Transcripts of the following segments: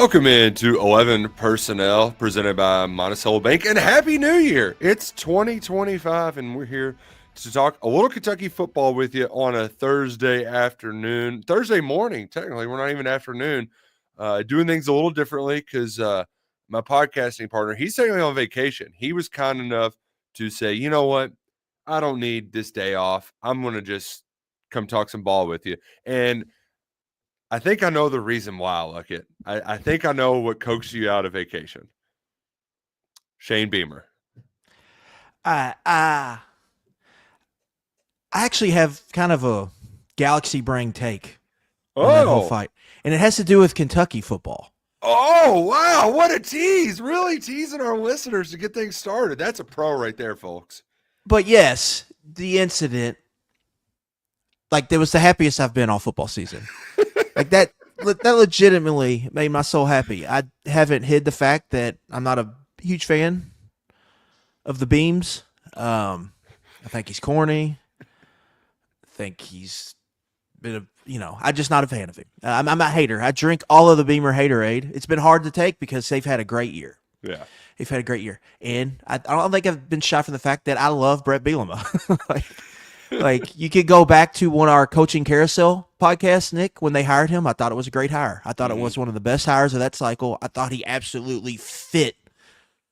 Welcome into 11 Personnel, presented by Monticello Bank, and Happy New Year! It's 2025, and we're here to talk a little Kentucky football with you on a Thursday morning, technically. We're not even afternoon, doing things a little differently because my podcasting partner, he's technically on vacation. He was kind enough to say, you know what? I don't need this day off. I'm going to just come talk some ball with you. And I think I know the reason why I like it. I think I know what coaxed you out of vacation. Shane Beamer. I actually have kind of a galaxy brain take on that whole fight, and it has to do with Kentucky football. Oh, wow. What a tease. Really teasing our listeners to get things started. That's a pro right there, folks. But yes, the incident, like, that was the happiest I've been all football season. Like, that legitimately made my soul happy. I haven't hid the fact that I'm not a huge fan of the Beams. I think he's corny. I think he's been I'm just not a fan of him. I'm a hater. I drink all of the Beamer Haterade. It's been hard to take because they've had a great year. Yeah. They've had a great year. And I don't think I've been shy from the fact that I love Brett Bielema. Like, you could go back to one of our coaching carousel podcasts, Nick, when they hired him. I thought it was a great hire. I thought it was one of the best hires of that cycle. I thought he absolutely fit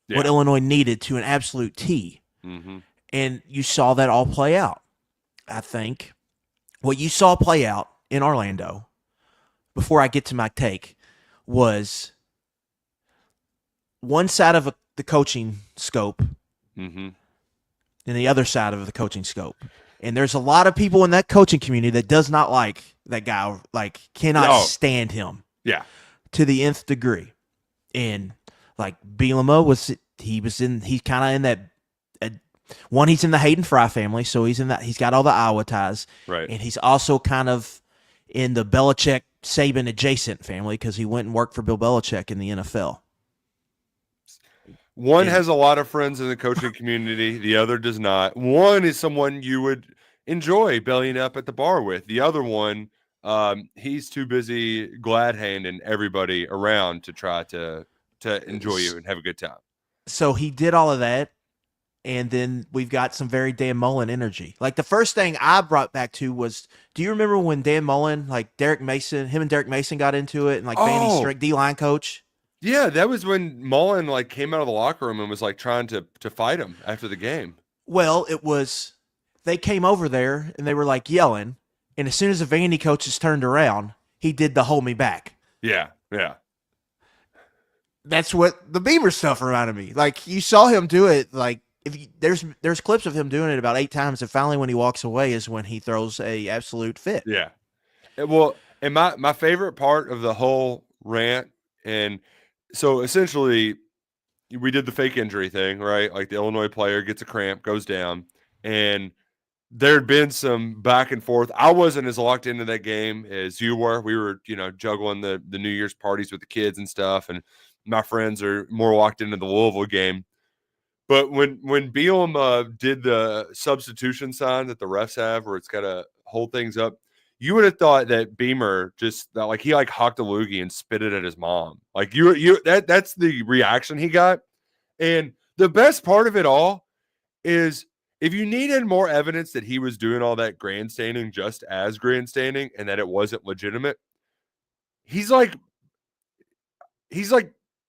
what Illinois needed to an absolute T. Mm-hmm. And you saw that all play out. I think what you saw play out in Orlando, before I get to my take, was one side of the coaching scope and the other side of the coaching scope. And there's a lot of people in that coaching community that does not like that guy, like, cannot stand him. Yeah. To the nth degree. And, like, Bielema he's kind of in that, one, he's in the Hayden Fry family, so he's got all the Iowa ties. Right. And he's also kind of in the Belichick, Saban adjacent family because he went and worked for Bill Belichick in the NFL. One has a lot of friends in the coaching community. The other does not. One is someone you would enjoy bellying up at the bar with. The other one, he's too busy glad-handing everybody around to try to enjoy you and have a good time. So he did all of that, and then we've got some very Dan Mullen energy. Like, the first thing I brought back to was, do you remember when Dan Mullen, like, him and Derek Mason got into it, and, like, Vandy Strick, D-line coach? Yeah, that was when Mullen, like, came out of the locker room and was, like, trying to fight him after the game. Well, it was, they came over there and they were, like, yelling, and as soon as the Vandy coaches turned around, he did the hold me back. Yeah. That's what the Beamer stuff reminded me. Like, you saw him do it, like, there's clips of him doing it about 8 times, and finally when he walks away is when he throws a absolute fit. Yeah. Well, and my favorite part of the whole rant, and so essentially we did the fake injury thing, right? Like, the Illinois player gets a cramp, goes down, and there had been some back and forth. I wasn't as locked into that game as you were. We were, juggling the New Year's parties with the kids and stuff, and my friends are more locked into the Louisville game. But when Bielema did the substitution sign that the refs have where it's got to hold things up, you would have thought that Beamer he hocked a loogie and spit it at his mom. Like, that's the reaction he got. And the best part of it all is, if you needed more evidence that he was doing all that grandstanding just as grandstanding and that it wasn't legitimate, he's like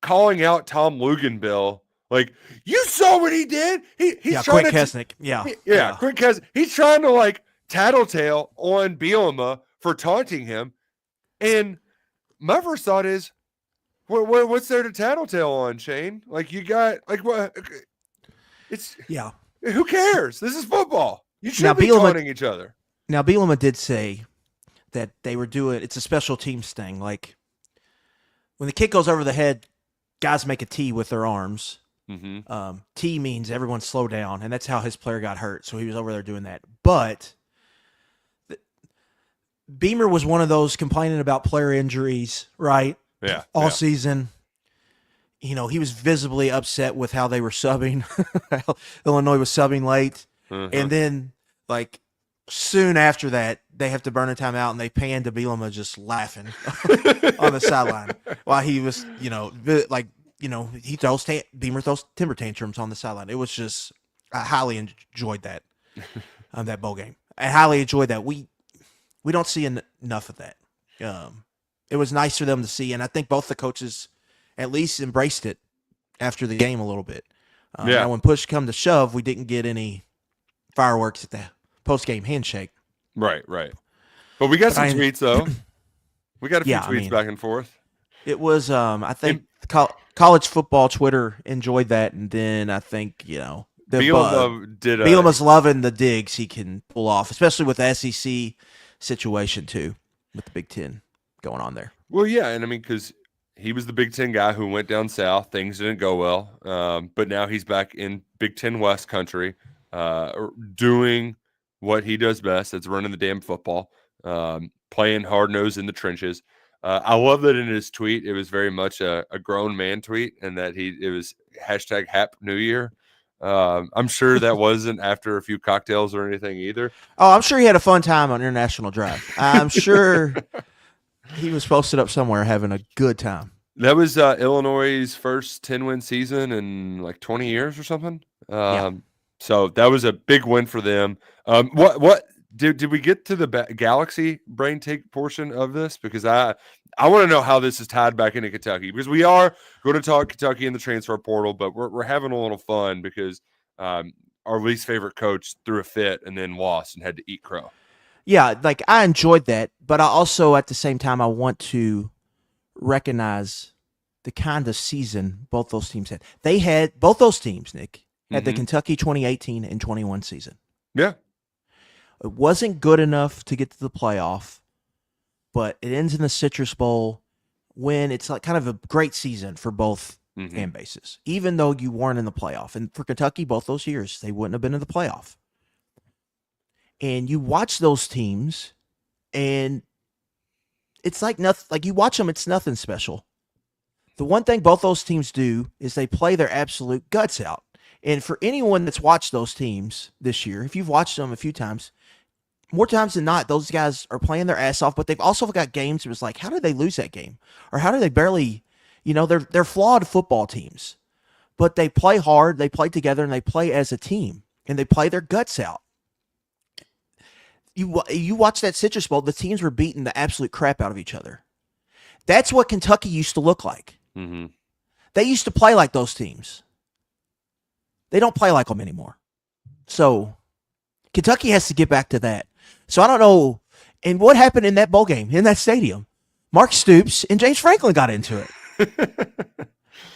calling out Tom Luganbill. Like, you saw what he did? He's trying Quint Kesnick. Quint Kesnick. He's trying to, like, tattletale on Bielema for taunting him. And my first thought is, what's there to tattletale on, Shane? Like, you got, like, what? It's who cares? This is football. You shouldn't be taunting each other. Now, Bielema did say that they were doing, it's a special teams thing. Like, when the kick goes over the head, guys make a T with their arms. Mm-hmm. T means everyone slow down, and that's how his player got hurt. So he was over there doing that. But Beamer was one of those complaining about player injuries, right? Yeah. All season. He was visibly upset with how they were subbing. Illinois was subbing late. Mm-hmm. And then, like, Soon after that, they have to burn a timeout, and they pan to Bielema just laughing on the sideline while he was, Beamer throws timber tantrums on the sideline. It was just I highly enjoyed that bowl game. I highly enjoyed that. We don't see enough of that. It was nice for them to see, and I think both the coaches at least embraced it after the game a little bit. Yeah. Now, when push come to shove, we didn't get any fireworks at the post-game handshake. Right. But we got some tweets, though. We got a few tweets back and forth. It was, I think, college football Twitter enjoyed that, and then I think, Bielema's loving the digs he can pull off, especially with the SEC situation, too, with the Big Ten going on there. Well, yeah, and I mean, because he was the Big Ten guy who went down south. Things didn't go well, but now he's back in Big Ten West country, doing what he does best. That's running the damn football, playing hard-nosed in the trenches. I love that in his tweet, it was very much a grown man tweet, and that it was hashtag Hap New Year. I'm sure that wasn't after a few cocktails or anything either. Oh, I'm sure he had a fun time on International Drive. I'm sure he was posted up somewhere having a good time. That was Illinois' first 10-win season in like 20 years or something. So that was a big win for them. What did we get to the Galaxy brain take portion of this? Because I want to know how this is tied back into Kentucky, because we are going to talk Kentucky in the transfer portal, but we're having a little fun because our least favorite coach threw a fit and then lost and had to eat crow. Yeah, like I enjoyed that, but I also at the same time I want to recognize the kind of season both those teams had. They had both those teams, Nick, had the Kentucky 2018 and 21 season. Yeah. It wasn't good enough to get to the playoff, but it ends in the Citrus Bowl when it's like kind of a great season for both fan bases, even though you weren't in the playoff. And for Kentucky, both those years, they wouldn't have been in the playoff. And you watch those teams, and it's like nothing. Like you watch them, it's nothing special. The one thing both those teams do is they play their absolute guts out. And for anyone that's watched those teams this year, if you've watched them a few times, more times than not, those guys are playing their ass off. But they've also got games where it's like, how did they lose that game, or how did they barely? They're flawed football teams, but they play hard, they play together, and they play as a team, and they play their guts out. You watch that Citrus Bowl, the teams were beating the absolute crap out of each other. That's what Kentucky used to look like. Mm-hmm. They used to play like those teams. They don't play like them anymore. So Kentucky has to get back to that. So I don't know. And what happened in that bowl game, in that stadium? Mark Stoops and James Franklin got into it.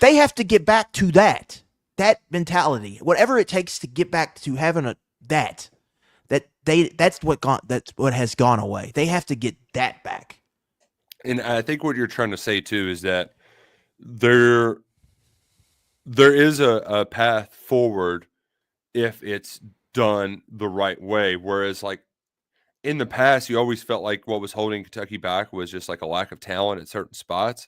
They have to get back to that mentality, whatever it takes to get back to having that's what has gone away. They have to get that back. And I think what you're trying to say too is that there is a path forward if it's done the right way. Whereas like in the past, you always felt like what was holding Kentucky back was just like a lack of talent at certain spots.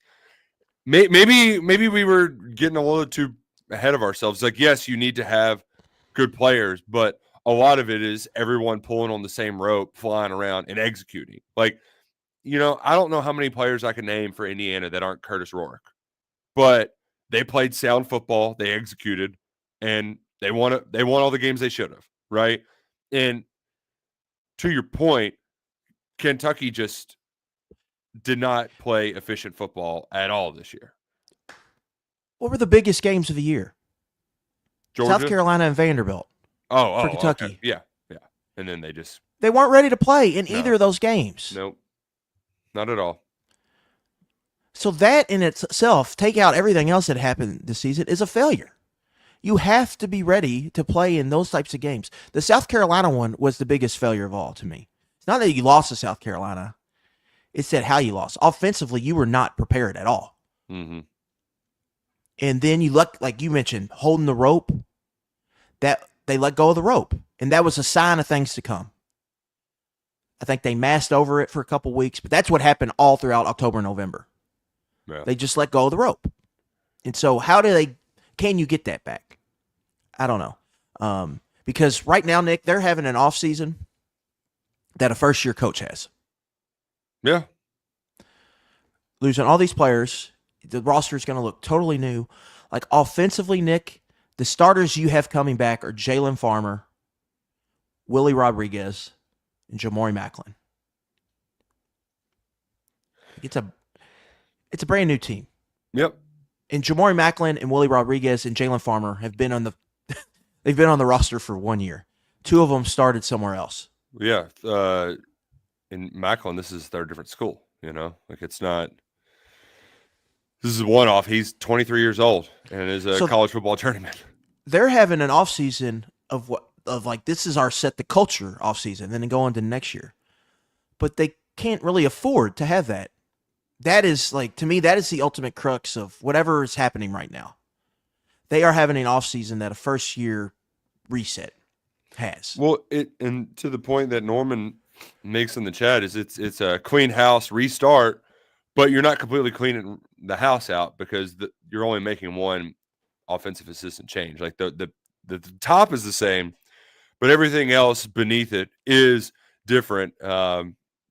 Maybe we were getting a little too ahead of ourselves. Like, yes, you need to have good players, but a lot of it is everyone pulling on the same rope, flying around and executing. Like, I don't know how many players I can name for Indiana that aren't Curtis Rourke, but they played sound football, they executed, and they won all the games they should have, right? And to your point, Kentucky just did not play efficient football at all this year. What were the biggest games of the year? Georgia? South Carolina and Vanderbilt. For Kentucky. Okay. Yeah. And then they weren't ready to play in either of those games. Nope. Not at all. So that in itself, take out everything else that happened this season, is a failure. You have to be ready to play in those types of games. The South Carolina one was the biggest failure of all to me. It's not that you lost to South Carolina. It's that how you lost. Offensively, you were not prepared at all. Mm-hmm. And then like you mentioned, holding the rope, that they let go of the rope. And that was a sign of things to come. I think they masked over it for a couple weeks, but that's what happened all throughout October and November. Yeah. They just let go of the rope. And so can you get that back? I don't know. Because right now, Nick, they're having an off season that a first-year coach has. Yeah. Losing all these players, the roster is going to look totally new. Like offensively, Nick, the starters you have coming back are Jalen Farmer, Willie Rodriguez, and Jamori Macklin. It's a brand new team. Yep. And Jamori Macklin and Willie Rodriguez and Jalen Farmer have been on the they've been on the roster for 1 year. Two of them started somewhere else. Yeah. In Macklin, this is their different school. Like it's not. This is a one-off. He's 23 years old and is a college football tournament. They're having an offseason of like this is our set the culture offseason, then go on to next year. But they can't really afford to have that. That is like, to me, that is the ultimate crux of whatever is happening right now. They are having an offseason that a first-year reset has. Well, and to the point that Norman makes in the chat is it's a clean house restart, but you're not completely cleaning the house out because you're only making one offensive assistant change. Like the top is the same, but everything else beneath it is different.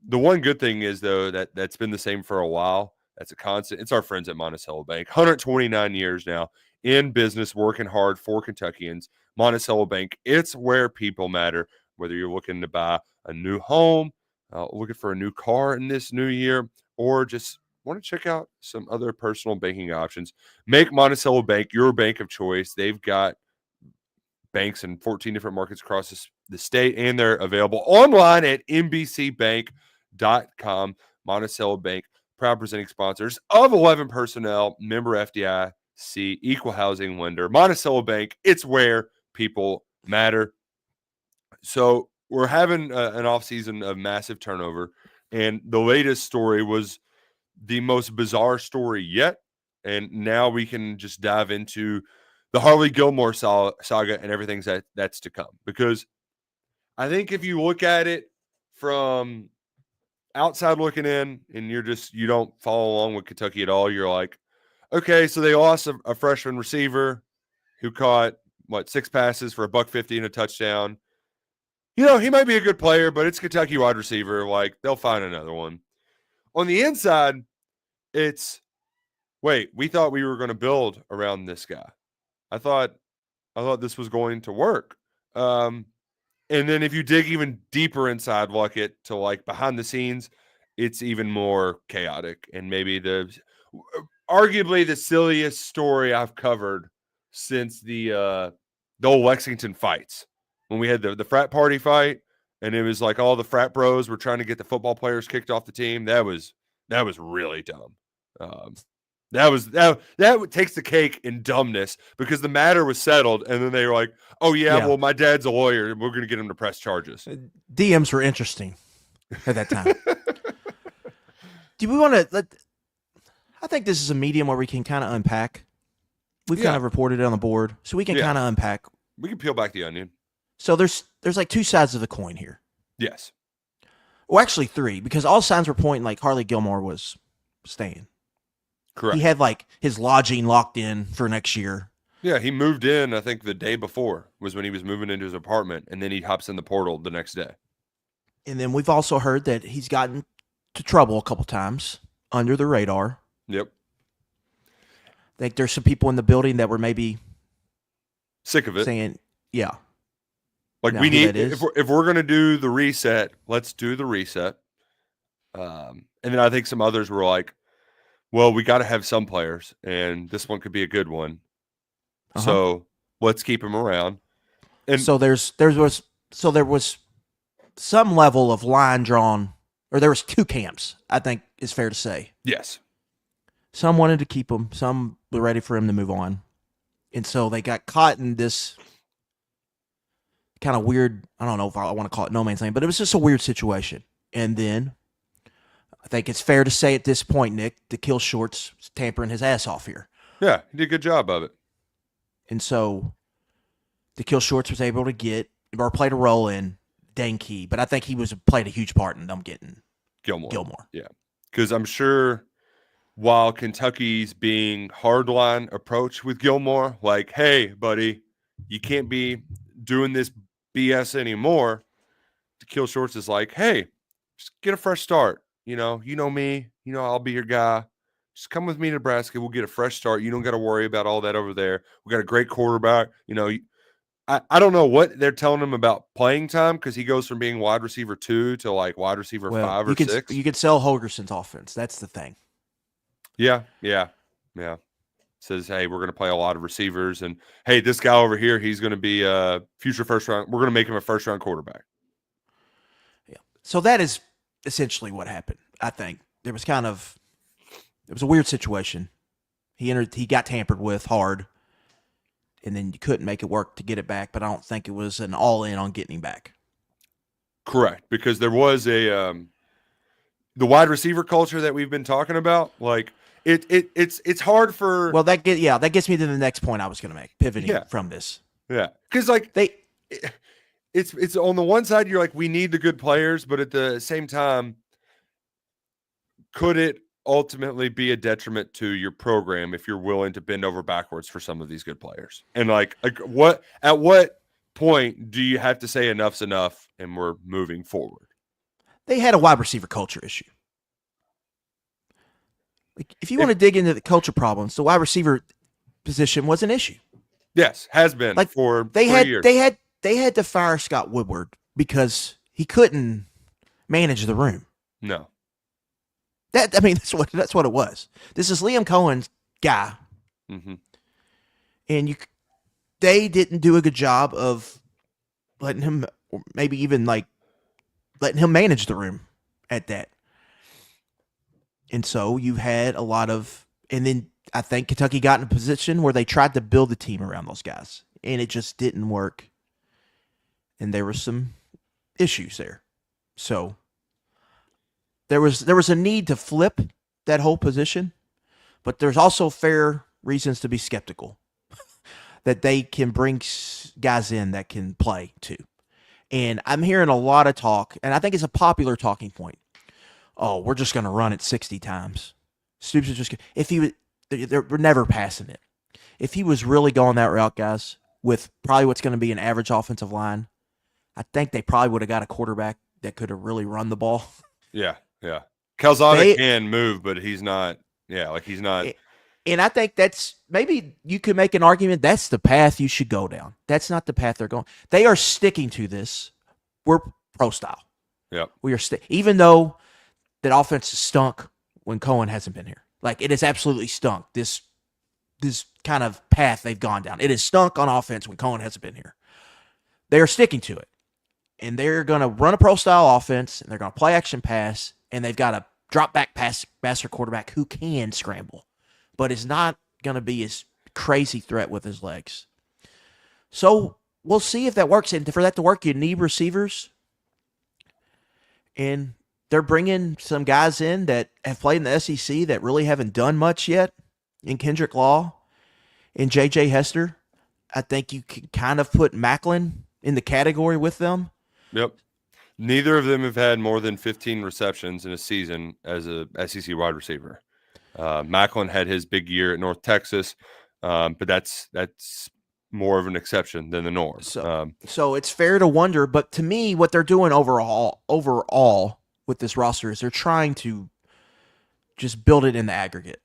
The one good thing is, though, that's been the same for a while. That's a constant. It's our friends at Monticello Bank. 129 years now in business, working hard for Kentuckians. Monticello Bank, it's where people matter. Whether you're looking to buy a new home, looking for a new car in this new year, or just want to check out some other personal banking options, make Monticello Bank your bank of choice. They've got banks in 14 different markets across the state, and they're available online at nbcbank.com. Monticello Bank, proud presenting sponsors of 11 Personnel, member FDIC, equal housing lender. Monticello Bank, it's where people matter. So we're having an offseason of massive turnover, and the latest story was the most bizarre story yet. And now we can just dive into the Hardley Gilmore saga and everything that's to come. Because I think if you look at it from outside looking in and you don't follow along with Kentucky at all, you're like, okay, so they lost a freshman receiver who caught, 6 passes for $150 and a touchdown. He might be a good player, but it's Kentucky wide receiver. Like, they'll find another one. On the inside, it's, wait, we thought we were going to build around this guy. I thought this was going to work. And then if you dig even deeper inside, to behind the scenes, it's even more chaotic. And maybe arguably the silliest story I've covered since the old Lexington fights, when we had the frat party fight, and it was like all the frat bros were trying to get the football players kicked off the team. That was really dumb. That takes the cake in dumbness, because the matter was settled, and then they were like, "Oh yeah, well, my dad's a lawyer, and we're going to get him to press charges." DMs were interesting at that time. Do we want to? I think this is a medium where we can kind of unpack. We've kind of reported it on the board, so we can kind of unpack. We can peel back the onion. So there's like two sides of the coin here. Yes. Well, actually three, because all signs were pointing like Hardley Gilmore was staying. Correct. He had his lodging locked in for next year. Yeah, he moved in, I think the day before was when he was moving into his apartment, and then he hops in the portal the next day. And then we've also heard that he's gotten to trouble a couple times under the radar. Yep. I think there's some people in the building that were maybe sick of it, saying, yeah. Like, we need, if we're going to do the reset, let's do the reset. And then I think some others were like, well, we got to have some players, and this one could be a good one. So let's keep him around. And so there was some level of line drawn, or there was two camps, I think is fair to say. Yes. Some wanted to keep him, some were ready for him to move on. And so they got caught in this kind of weird, I don't know if I want to call it no man's land, but it was just a weird situation. And then I think it's fair to say at this point, Nick, the Kill Shorts tampering his ass off here. Yeah, he did a good job of it. And so the Kill Shorts was able to get, or played a role in Dane Key, but I think he played a huge part in them getting Gilmore. Yeah, because I'm sure while Kentucky's being hardline approach with Gilmore, like, hey, buddy, you can't be doing this BS anymore. Kill Shorts is like, hey, just get a fresh start. You know me. I'll be your guy. Just come with me to Nebraska. We'll get a fresh start. You don't got to worry about all that over there. We got a great quarterback. I don't know what they're telling him about playing time because he goes from being wide receiver 2 to like wide receiver 5 or 6. You could sell Holgerson's offense. That's the thing. Yeah. Says, hey, we're going to play a lot of receivers, and hey, this guy over here, he's going to be a future first round. We're going to make him a first round quarterback. Yeah. So that is essentially what happened. I think it was a weird situation. He got tampered with hard, and then you couldn't make it work to get it back. But I don't think it was an all in on getting him back. Correct, because there was the wide receiver culture that we've been talking about, like. It's hard for that gets me to the next point I was going to make, pivoting from this. Yeah, because like it's on the one side you're like, we need the good players, but at the same time, could it ultimately be a detriment to your program if you're willing to bend over backwards for some of these good players? And like at what point do you have to say enough's enough and we're moving forward? They had a wide receiver culture issue. Like, if you want to dig into the culture problems, the wide receiver position was an issue. Yes, has been for 3 years. They had to fire Scott Woodward because he couldn't manage the room. No. That's what it was. This is Liam Cohen's guy. Mm-hmm. And they didn't do a good job of letting him, or maybe even like letting him manage the room at that. And so you had a lot of, and then I think Kentucky got in a position where they tried to build a team around those guys, and it just didn't work. And there were some issues there. So there was a need to flip that whole position, but there's also fair reasons to be skeptical that they can bring guys in that can play too. And I'm hearing a lot of talk, and I think it's a popular talking point. Oh, we're just going to run it 60 times. Stoops is just we're never passing it. If he was really going that route, guys, with probably what's going to be an average offensive line, I think they probably would have got a quarterback that could have really run the ball. Yeah. Calzada can move, but he's not. Yeah, he's not. And I think that's maybe you could make an argument that's the path you should go down. That's not the path they're going. They are sticking to this. We're pro style. Yeah. We are even though that offense has stunk when Cohen hasn't been here. Like, it has absolutely stunk. This kind of path they've gone down. It has stunk on offense when Cohen hasn't been here. They are sticking to it. And they're going to run a pro-style offense, and they're going to play action pass, and they've got a drop-back passer quarterback who can scramble, but is not going to be his crazy threat with his legs. So we'll see if that works. And for that to work, you need receivers. And they're bringing some guys in that have played in the SEC that really haven't done much yet, in Kendrick Law and J.J. Hester. I think you can kind of put Macklin in the category with them. Yep. Neither of them have had more than 15 receptions in a season as a SEC wide receiver. Macklin had his big year at North Texas, but that's more of an exception than the norm. So it's fair to wonder, but to me, what they're doing overall with this roster is they're trying to just build it in the aggregate.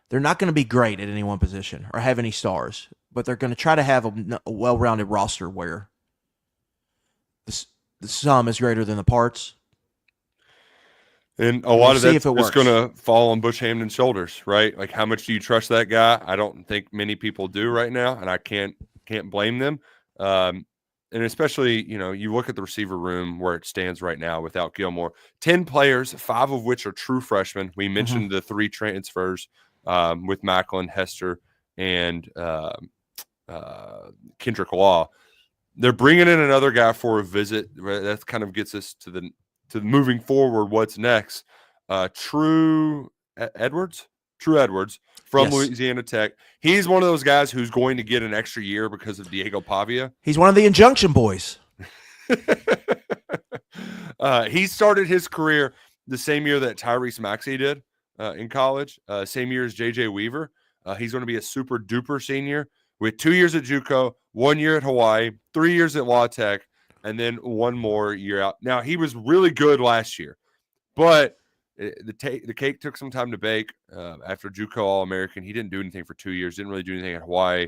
They're not going to be great at any one position or have any stars, but they're going to try to have a well-rounded roster where the sum is greater than the parts. And a lot of that's just going to fall on Bush Hamden's shoulders, right? Like, how much do you trust that guy? I don't think many people do right now, and I can't blame them. And especially, you look at the receiver room where it stands right now without Gilmore. 10 players, 5 of which are true freshmen. We mentioned the 3 transfers with Macklin, Hester, and Kendrick Law. They're bringing in another guy for a visit. That kind of gets us to moving forward. What's next? True Edwards from Louisiana Tech. He's one of those guys who's going to get an extra year because of Diego Pavia. He's one of the injunction boys. He started his career the same year that Tyrese Maxey did in college, same year as J.J. Weaver. He's going to be a super duper senior with 2 years at JUCO, 1 year at Hawaii, 3 years at La Tech. and then one more year out. Now, he was really good last year, but the cake took some time to bake. After JUCO All-American, he didn't do anything for 2 years, didn't really do anything at Hawaii,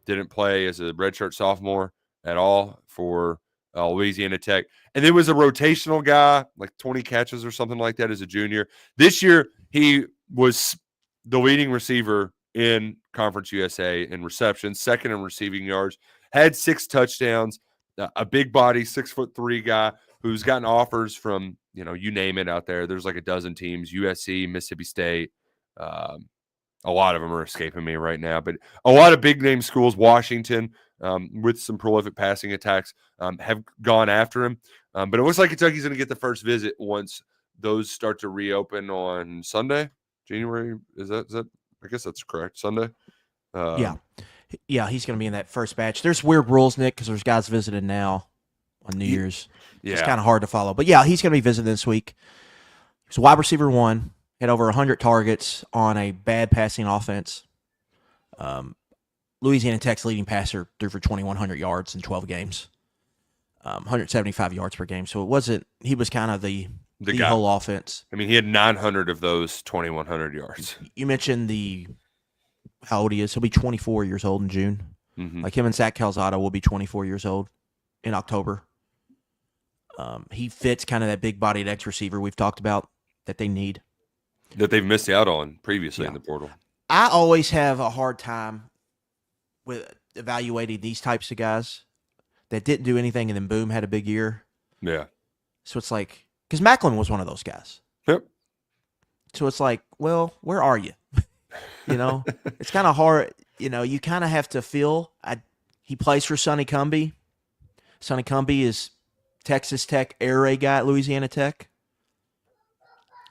didn't play as a redshirt sophomore at all for Louisiana Tech. And then was a rotational guy, like 20 catches or something like that as a junior. This year, he was the leading receiver in Conference USA in receptions, second in receiving yards, had 6 touchdowns, a big body, 6'3" guy who's gotten offers from, you name it out there. There's like a dozen teams, USC, Mississippi State. A lot of them are escaping me right now, but a lot of big name schools, Washington, with some prolific passing attacks, have gone after him. But it looks like Kentucky's going to get the first visit once those start to reopen on Sunday, January. Is that? I guess that's correct. Sunday. Yeah, he's going to be in that first batch. There's weird rules, Nick, because there's guys visiting now on New Year's. Yeah. It's kind of hard to follow. But, yeah, he's going to be visiting this week. He's wide receiver 1, had over 100 targets on a bad passing offense. Louisiana Tech's leading passer threw for 2,100 yards in 12 games, 175 yards per game. So it wasn't – he was kind of the whole offense. I mean, he had 900 of those 2,100 yards. You mentioned how old he is. He'll be 24 years old in June. Mm-hmm. Like him and Zach Calzada will be 24 years old in October. He fits kind of that big-bodied X receiver we've talked about that they need. That they've missed out on previously in the portal. I always have a hard time with evaluating these types of guys that didn't do anything and then boom, had a big year. Yeah. So it's like, because Macklin was one of those guys. Yep. So it's like, well, where are you? It's kind of hard. You kind of have to feel. He plays for Sonny Cumbie. Sonny Cumbie is Texas Tech air raid guy at Louisiana Tech.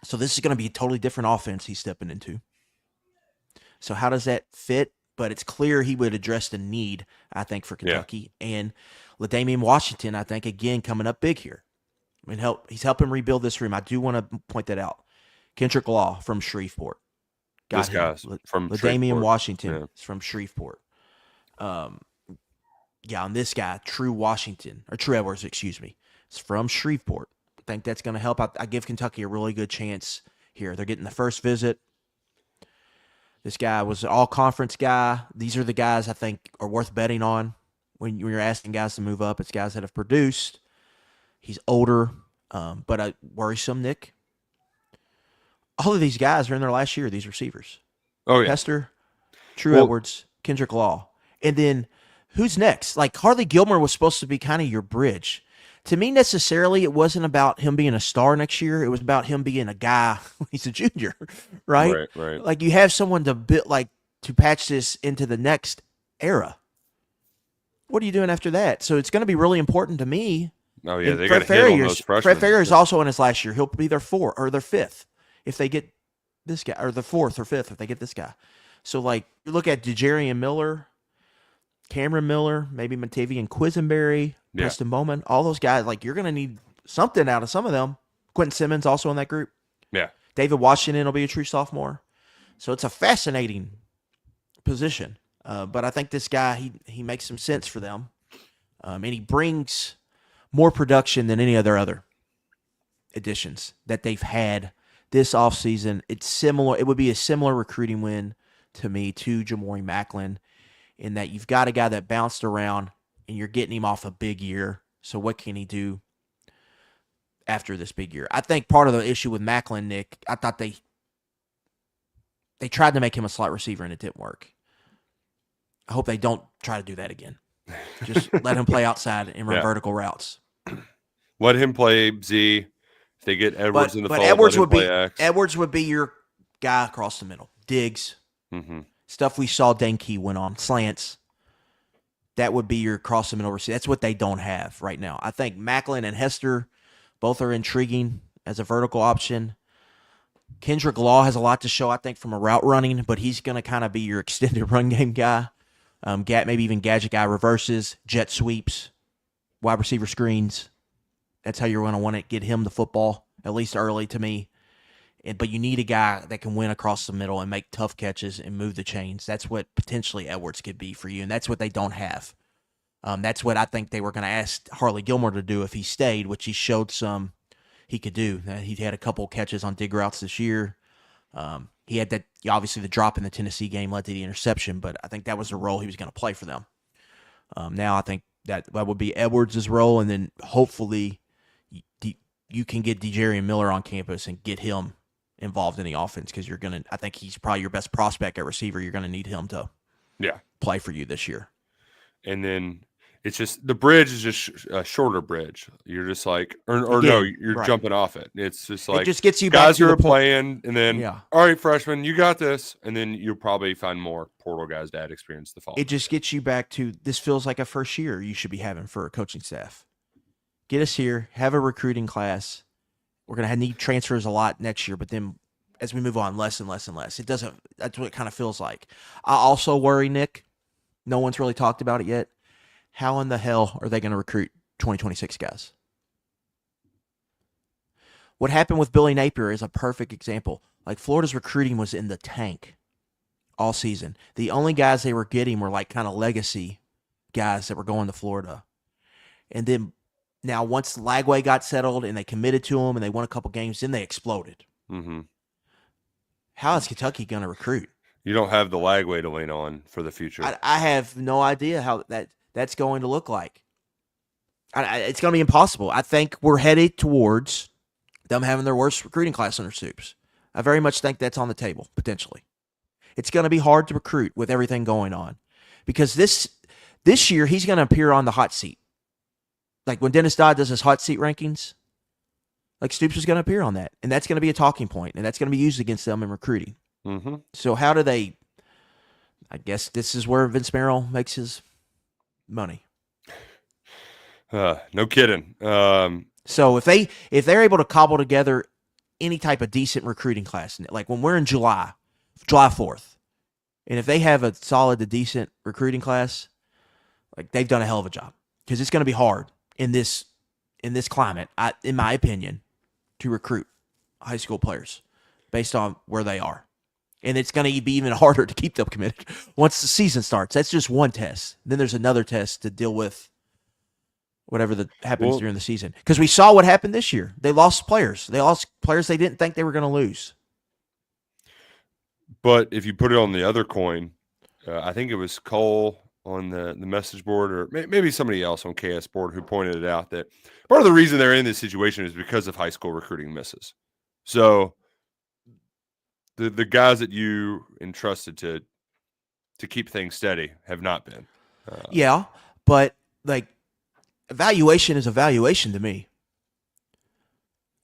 So this is going to be a totally different offense he's stepping into. So how does that fit? But it's clear he would address the need, I think, for Kentucky. Yeah. And LaDamian Washington, I think, again, coming up big here. I mean, he's helping rebuild this room. I do want to point that out. Kendrick Law from Shreveport. This guy's from LaDamian Washington is from Shreveport. And this guy, True Edwards, is from Shreveport. I think that's going to help. I give Kentucky a really good chance here. They're getting the first visit. This guy was an all-conference guy. These are the guys I think are worth betting on when you're asking guys to move up. It's guys that have produced. He's older, but worrisome, Nick. All of these guys are in their last year, these receivers. Oh, yeah. Hester, True Edwards, Kendrick Law. And then who's next? Like Hardley Gilmore was supposed to be kind of your bridge. To me, necessarily, it wasn't about him being a star next year. It was about him being a guy when he's a junior, right? Right. Like you have someone to patch this into the next era. What are you doing after that? So it's going to be really important to me. Oh yeah, they got to hit on those freshmen. Fred Farrier is also in his last year. He'll be their 4th or their 5th if they get this guy, or the 4th or 5th if they get this guy. So like you look at DeJarian Miller, Cameron Miller, maybe Matavian Quisenberry, Preston Bowman, all those guys, like you're going to need something out of some of them. Quentin Simmons also in that group. Yeah. David Washington will be a true sophomore. So it's a fascinating position. But I think this guy, he makes some sense for them. And he brings more production than any other additions that they've had this offseason. It's similar. It would be a similar recruiting win to me to Jamori Macklin in that you've got a guy that bounced around and you're getting him off a big year. So what can he do after this big year? I think part of the issue with Macklin, Nick, I thought they tried to make him a slot receiver and it didn't work. I hope they don't try to do that again. Just let him play outside and run vertical routes. Let him play Z. If they get Edwards in the fold, Edwards would be your guy across the middle. Diggs. Mm-hmm. Stuff we saw Dane Key went on. Slants. That would be your cross the middle receiver. That's what they don't have right now. I think Macklin and Hester both are intriguing as a vertical option. Kendrick Law has a lot to show, I think, from a route running, but he's going to kind of be your extended run game guy. Maybe even gadget guy, reverses, jet sweeps, wide receiver screens. That's how you're going to want to get him the football, at least early to me. But you need a guy that can win across the middle and make tough catches and move the chains. That's what potentially Edwards could be for you, and that's what they don't have That's what I think they were going to ask Hardley Gilmore to do if he stayed, which he showed some he could do. He had a couple catches on dig routes this year. He had that, obviously the drop in the Tennessee game led to the interception, but I think that was the role he was going to play for them. Now I think that would be Edwards' role, and then hopefully you can get DeJarian Miller on campus and get him involved in the offense because I think he's probably your best prospect at receiver. You're going to need him to play for you this year. And then it's just the bridge is just a shorter bridge. You're just like, you're jumping off it. It's just like it just gets you guys back to who the are playing, and then all right, freshman, you got this, and then you'll probably find more portal guys to add experience the fall. It just gets you back to this feels like a first year you should be having for a coaching staff. Get us here, have a recruiting class. We're gonna need transfers a lot next year, but then as we move on, less and less and less. It doesn't. That's what it kind of feels like. I also worry, Nick. No one's really talked about it yet. How in the hell are they going to recruit 2026 guys? What happened with Billy Napier is a perfect example. Like Florida's recruiting was in the tank all season. The only guys they were getting were like kind of legacy guys that were going to Florida. And then now once Lagway got settled and they committed to him and they won a couple games, then they exploded. Mm-hmm. How is Kentucky going to recruit? You don't have the Lagway to lean on for the future. I have no idea how that's going to look like. It's going to be impossible. I think we're headed towards them having their worst recruiting class on their soups. I very much think that's on the table, potentially. It's going to be hard to recruit with everything going on because this year he's going to appear on the hot seat. Like when Dennis Dodd does his hot seat rankings, like Stoops is going to appear on that, and that's going to be a talking point, and that's going to be used against them in recruiting. Mm-hmm. So how do they? I guess this is where Vince Merrill makes his money. No kidding. So if they're able to cobble together any type of decent recruiting class, like when we're in July 4th, and if they have a solid to decent recruiting class, like they've done a hell of a job because it's going to be hard in this climate, in my opinion, to recruit high school players based on where they are. And it's going to be even harder to keep them committed once the season starts. That's just one test. Then there's another test to deal with whatever that happens during the season. Because we saw what happened this year. They lost players. They lost players they didn't think they were going to lose. But if you put it on the other coin, I think it was Cole on the message board or maybe somebody else on KS board who pointed it out that part of the reason they're in this situation is because of high school recruiting misses. So the guys that you entrusted to keep things steady have not been. Yeah, but like evaluation is evaluation to me.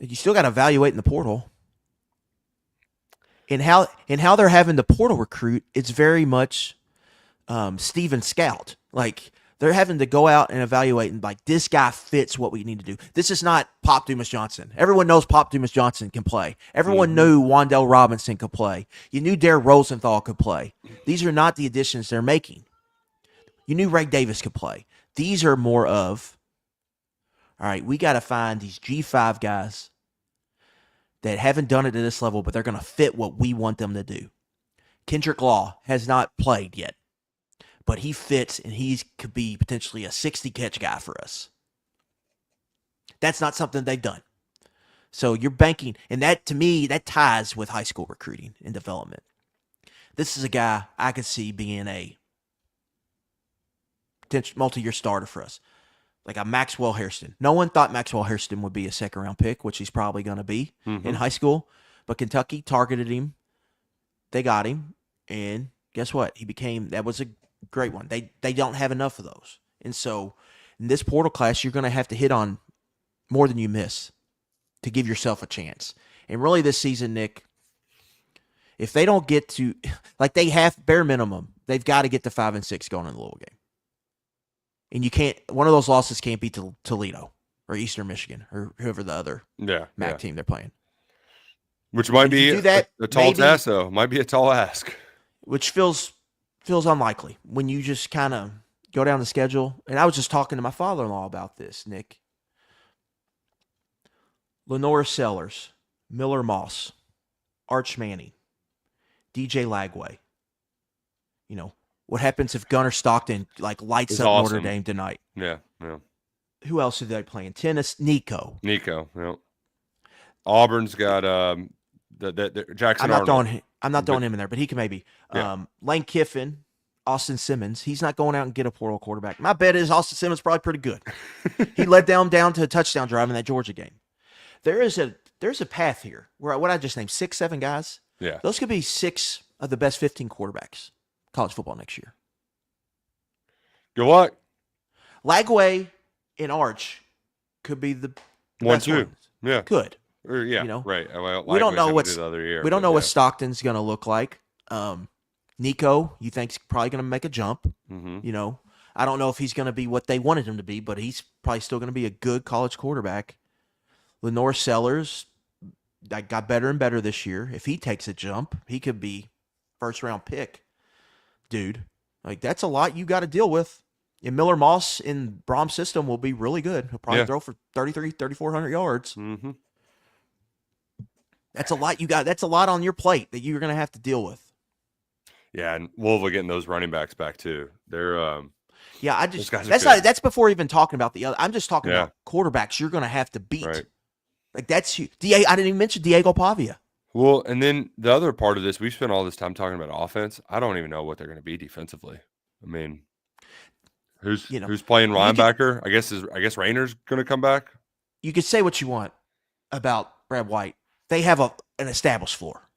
You still got to evaluate in the portal. And how they're having the portal recruit, it's very much Steven Scout. Like they're having to go out and evaluate and like this guy fits what we need to do. This is not Pop Dumas Johnson. Everyone knows Pop Dumas Johnson can play. Everyone knew Wandell Robinson could play. You knew Derek Rosenthal could play. These are not the additions they're making. You knew Ray Davis could play. These are more of, all right, we got to find these G5 guys that haven't done it at this level, but they're going to fit what we want them to do. Kendrick Law has not played yet, but he fits and he could be potentially a 60-catch guy for us. That's not something they've done. So you're banking, and that, to me, that ties with high school recruiting and development. This is a guy I could see being a potential multi-year starter for us. Like a Maxwell Hairston. No one thought Maxwell Hairston would be a second-round pick, which he's probably going to be in high school. But Kentucky targeted him. They got him. And guess what? That was a great one. They don't have enough of those. And so in this portal class, you're going to have to hit on more than you miss to give yourself a chance. And really this season, Nick, if they don't get to, like they have bare minimum, they've got to get to 5-6 going in the Louisville game. And you can't, one of those losses can't be to Toledo or Eastern Michigan or whoever the other MAC team they're playing. Which might be a tall task, though. Might be a tall ask. Which feels unlikely when you just kind of go down the schedule. And I was just talking to my father-in-law about this, Nick. Lenora Sellers, Miller Moss, Arch Manning, DJ Lagway, What happens if Gunnar Stockton lights It's up awesome. Notre Dame tonight? Yeah, yeah. Who else are they playing? Tennis, Nico. Nico, yeah. Auburn's got Jackson Arnold. I'm not throwing But him in there, but he can maybe. yeah. Lane Kiffin, Austin Simmons. He's not going out and get a portal quarterback. My bet is Austin Simmons probably pretty good. He led them down to a touchdown drive in that Georgia game. There's a path here where what I just named 6, 7 guys. Yeah. Those could be 6 of the best 15 quarterbacks college football next year. Good luck. Lagway and Arch could be the One, best two. ones. Yeah. Could. Or, yeah. You know? Right. Well, We don't know what's the other year. We don't know what Stockton's going to look like. Nico, you think's probably going to make a jump. Mm-hmm. You know, I don't know if he's going to be what they wanted him to be, but he's probably still going to be a good college quarterback. Lenore Sellers that got better and better this year. If he takes a jump, he could be first-round pick. Dude, that's a lot you got to deal with. And Miller Moss in Brom's system will be really good. He'll probably throw for 3,400 yards. Mm-hmm. That's a lot that's a lot on your plate that you're going to have to deal with. Yeah, and Louisville getting those running backs back too. They're that's before even talking about the other. I'm just talking about quarterbacks you're going to have to beat. Right. That's huge. I didn't even mention Diego Pavia. Well, and then the other part of this, we spent all this time talking about offense. I don't even know what they're going to be defensively. I mean, who's playing linebacker? I guess Rayner's going to come back. You could say what you want about Brad White. They have an established floor.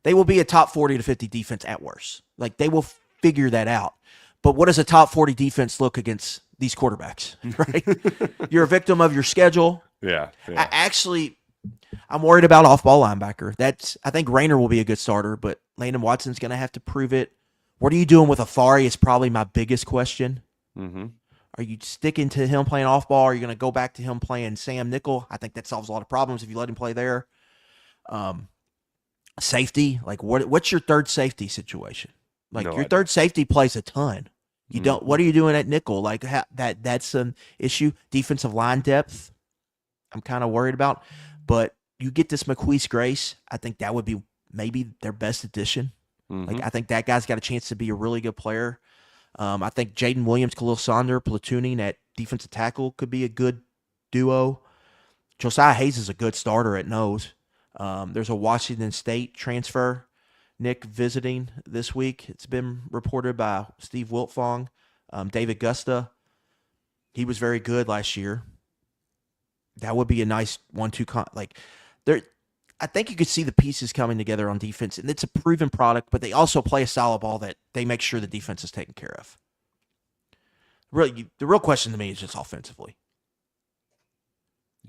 They will be a top 40 to 50 defense at worst. They will figure that out. But what does a top 40 defense look against these quarterbacks? Right? You're a victim of your schedule. Yeah. I'm worried about off-ball linebacker. I think Rayner will be a good starter, but Landon Watson's going to have to prove it. What are you doing with Afari is probably my biggest question. Mm-hmm. Are you sticking to him playing off-ball? Are you going to go back to him playing Sam Nickel? I think that solves a lot of problems if you let him play there. Safety, what's your third safety situation? Third safety plays a ton. You don't. What are you doing at nickel? That's an issue. Defensive line depth, I'm kind of worried about. But you get this McQueese Grace, I think that would be maybe their best addition. Mm-hmm. I think that guy's got a chance to be a really good player. I think Jaden Williams, Khalil Sonder, platooning at defensive tackle could be a good duo. Josiah Hayes is a good starter at nose. There's a Washington State transfer, Nick, visiting this week. It's been reported by Steve Wiltfong. David Gusta, he was very good last year. That would be a nice 1-2 I think you could see the pieces coming together on defense, and it's a proven product, but they also play a style of ball that they make sure the defense is taken care of. Really, the real question to me is just offensively.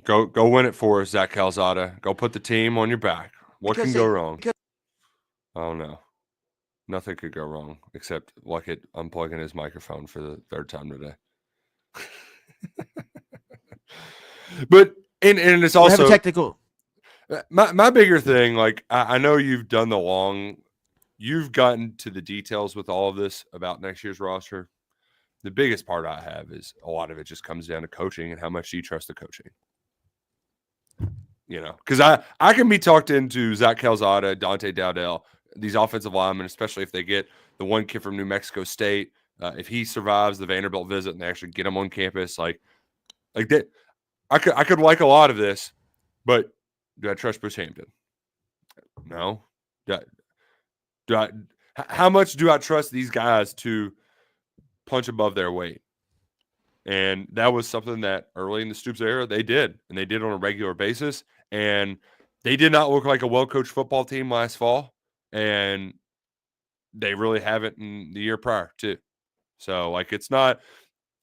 Go win it for us, Zach Calzada. Go put the team on your back. What can go wrong? Oh, no. Nothing could go wrong except unplugging his microphone for the third time today. But and it's also have a technical. My bigger thing, I know you've gotten to the details with all of this about next year's roster. The biggest part I have is a lot of it just comes down to coaching and how much do you trust the coaching. Because I can be talked into Zach Calzada, Dante Dowdell, these offensive linemen, especially if they get the one kid from New Mexico State. If he survives the Vanderbilt visit and they actually get him on campus, like that, I could like a lot of this, but do I trust Bruce Hampton? No. How much do I trust these guys to punch above their weight? And that was something that early in the Stoops era they did, and they did on a regular basis. And they did not look like a well-coached football team last fall, and they really haven't in the year prior too. So it's not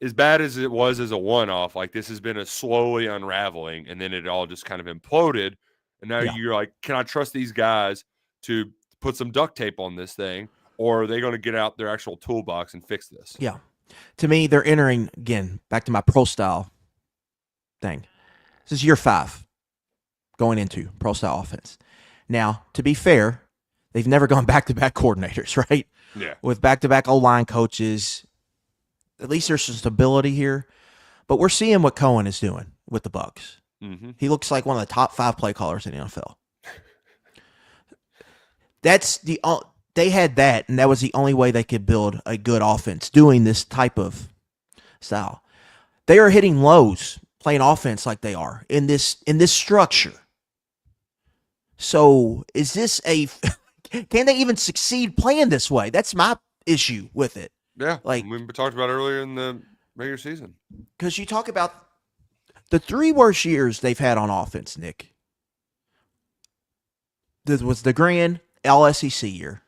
as bad as it was as a one-off. This has been a slowly unraveling, and then it all just kind of imploded. And now you're like, can I trust these guys to put some duct tape on this thing, or are they going to get out their actual toolbox and fix this? Yeah. To me, they're entering, again, back to my pro style thing. This is year 5 going into pro style offense. Now, to be fair, they've never gone back-to-back coordinators, right? Yeah. With back-to-back O-line coaches. At least there's some stability here. But we're seeing what Cohen is doing with the Bucs. Mm-hmm. He looks like one of the top 5 play callers in the NFL. That's they had that, and that was the only way they could build a good offense doing this type of style. They are hitting lows playing offense like they are in this structure. So is this a can they even succeed playing this way? That's my issue with it. Yeah, Like, we talked about earlier in the regular season. because you talk about the 3 worst years they've had on offense, Nick. This was the Grand LSEC year,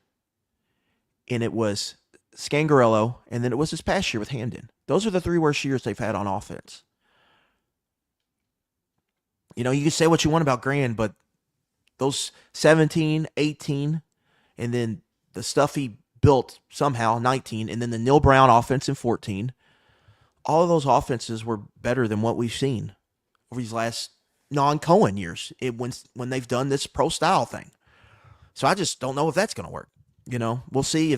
and it was Scangarello, and then it was this past year with Hamden. Those are the 3 worst years they've had on offense. You know, you can say what you want about Grand, but those 17, 18, and then the stuff he built somehow, 19, and then the Neil Brown offense in 14, all of those offenses were better than what we've seen over these last non-Cohen years when they've done this pro-style thing. So I just don't know if that's going to work. You know, we'll see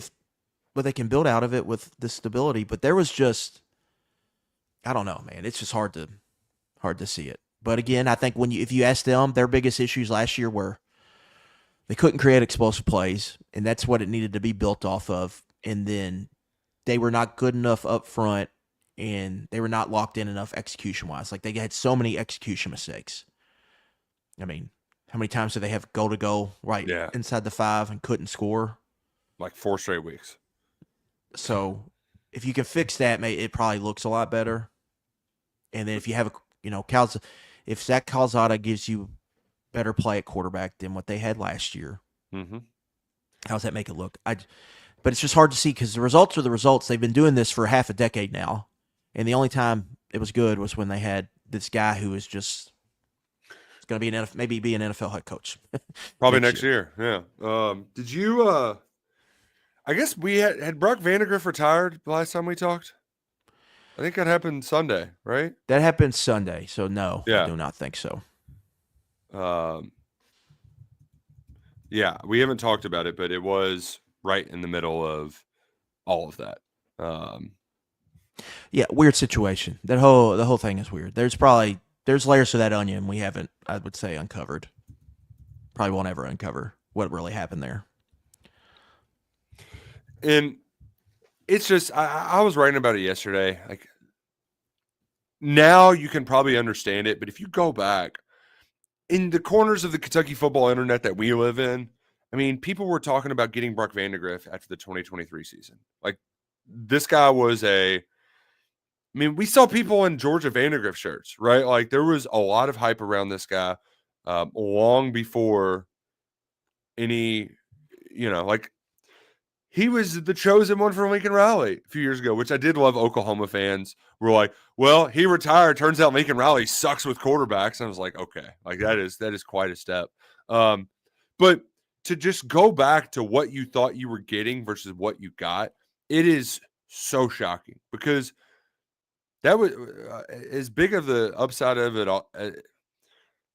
what they can build out of it with the stability. But there was just, I don't know, man. It's just hard to see it. But again, I think if you ask them, their biggest issues last year were they couldn't create explosive plays, and that's what it needed to be built off of. And then they were not good enough up front, and they were not locked in enough execution-wise. Like, they had so many execution mistakes. I mean, how many times did they have goal-to-go right inside the 5 and couldn't score? Like 4 straight weeks. So if you can fix that, it probably looks a lot better. And then if you have if Zach Calzada gives you better play at quarterback than what they had last year, how does that make it look? But it's just hard to see because the results are the results. They've been doing this for half a decade now, and the only time it was good was when they had this guy who is just going to be maybe be an NFL head coach. Probably next year. Yeah. Did you? I guess we had Brock Vandegrift retired the last time we talked. I think that happened Sunday, right? That happened Sunday, so no, I do not think so. Yeah, we haven't talked about it, but it was right in the middle of all of that. Yeah, weird situation. The whole thing is weird. There's layers to that onion we haven't, I would say, uncovered. Probably won't ever uncover what really happened there. And it's just, I was writing about it yesterday. Like, now you can probably understand it, but if you go back in the corners of the Kentucky football internet that we live in, I mean, people were talking about getting Brock Vandegrift after the 2023 season. Like, this guy was we saw people in Georgia Vandegrift shirts, right? Like, there was a lot of hype around this guy long before any, he was the chosen one for Lincoln Riley a few years ago, which I did love. Oklahoma fans were like, well, he retired. Turns out Lincoln Riley sucks with quarterbacks. And I was like, okay, like that is quite a step. But to just go back to what you thought you were getting versus what you got, it is so shocking because that was as big of the upside of it all.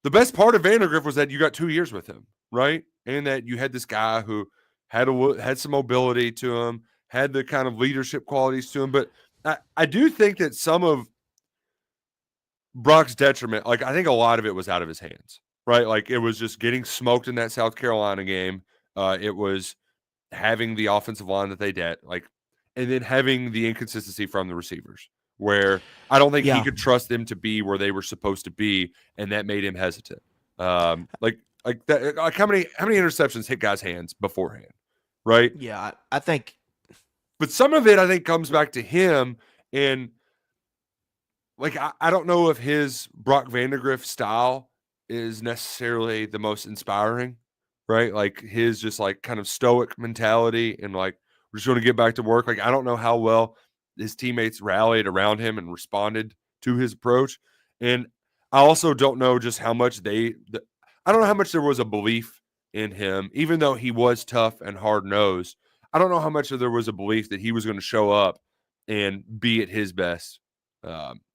The best part of Vandegrift was that you got 2 years with him, right? And that you had this guy who had some mobility to him, had the kind of leadership qualities to him. But I do think that some of Brock's detriment, like I think a lot of it was out of his hands, right? Like it was just getting smoked in that South Carolina game. It was having the offensive line that they did, and then having the inconsistency from the receivers, where I don't think he could trust them to be where they were supposed to be, and that made him hesitant. How many interceptions hit guys' hands beforehand, right? Yeah, I think. But some of it, I think, comes back to him, and I don't know if his Brock Vandegrift style is necessarily the most inspiring, right? Like his just kind of stoic mentality and we're just going to get back to work. I don't know how well his teammates rallied around him and responded to his approach. And I also don't know just how much I don't know how much there was a belief in him, even though he was tough and hard-nosed. I don't know how much there was a belief that he was going to show up and be at his best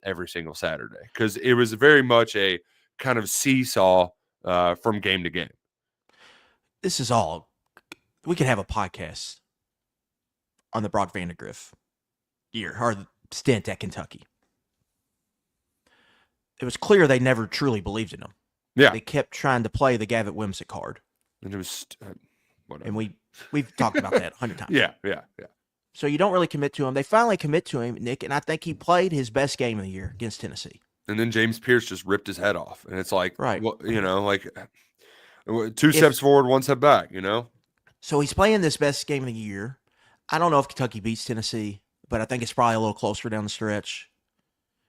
every single Saturday, because it was very much a kind of seesaw from game to game. This is all. We could have a podcast on the Brock Vandegrift year or stint at Kentucky. It was clear they never truly believed in him. Yeah, they kept trying to play the Gavitt Wimsatt card, and it was whatever. And We've talked about that 100 times. Yeah, yeah, yeah. So you don't really commit to him. They finally commit to him, Nick, and I think he played his best game of the year against Tennessee. And then James Pierce just ripped his head off, and it's like, Right. well, like 2 If steps forward, 1 step back. so, he's playing this best game of the year. I don't know if Kentucky beats Tennessee, but I think it's probably a little closer down the stretch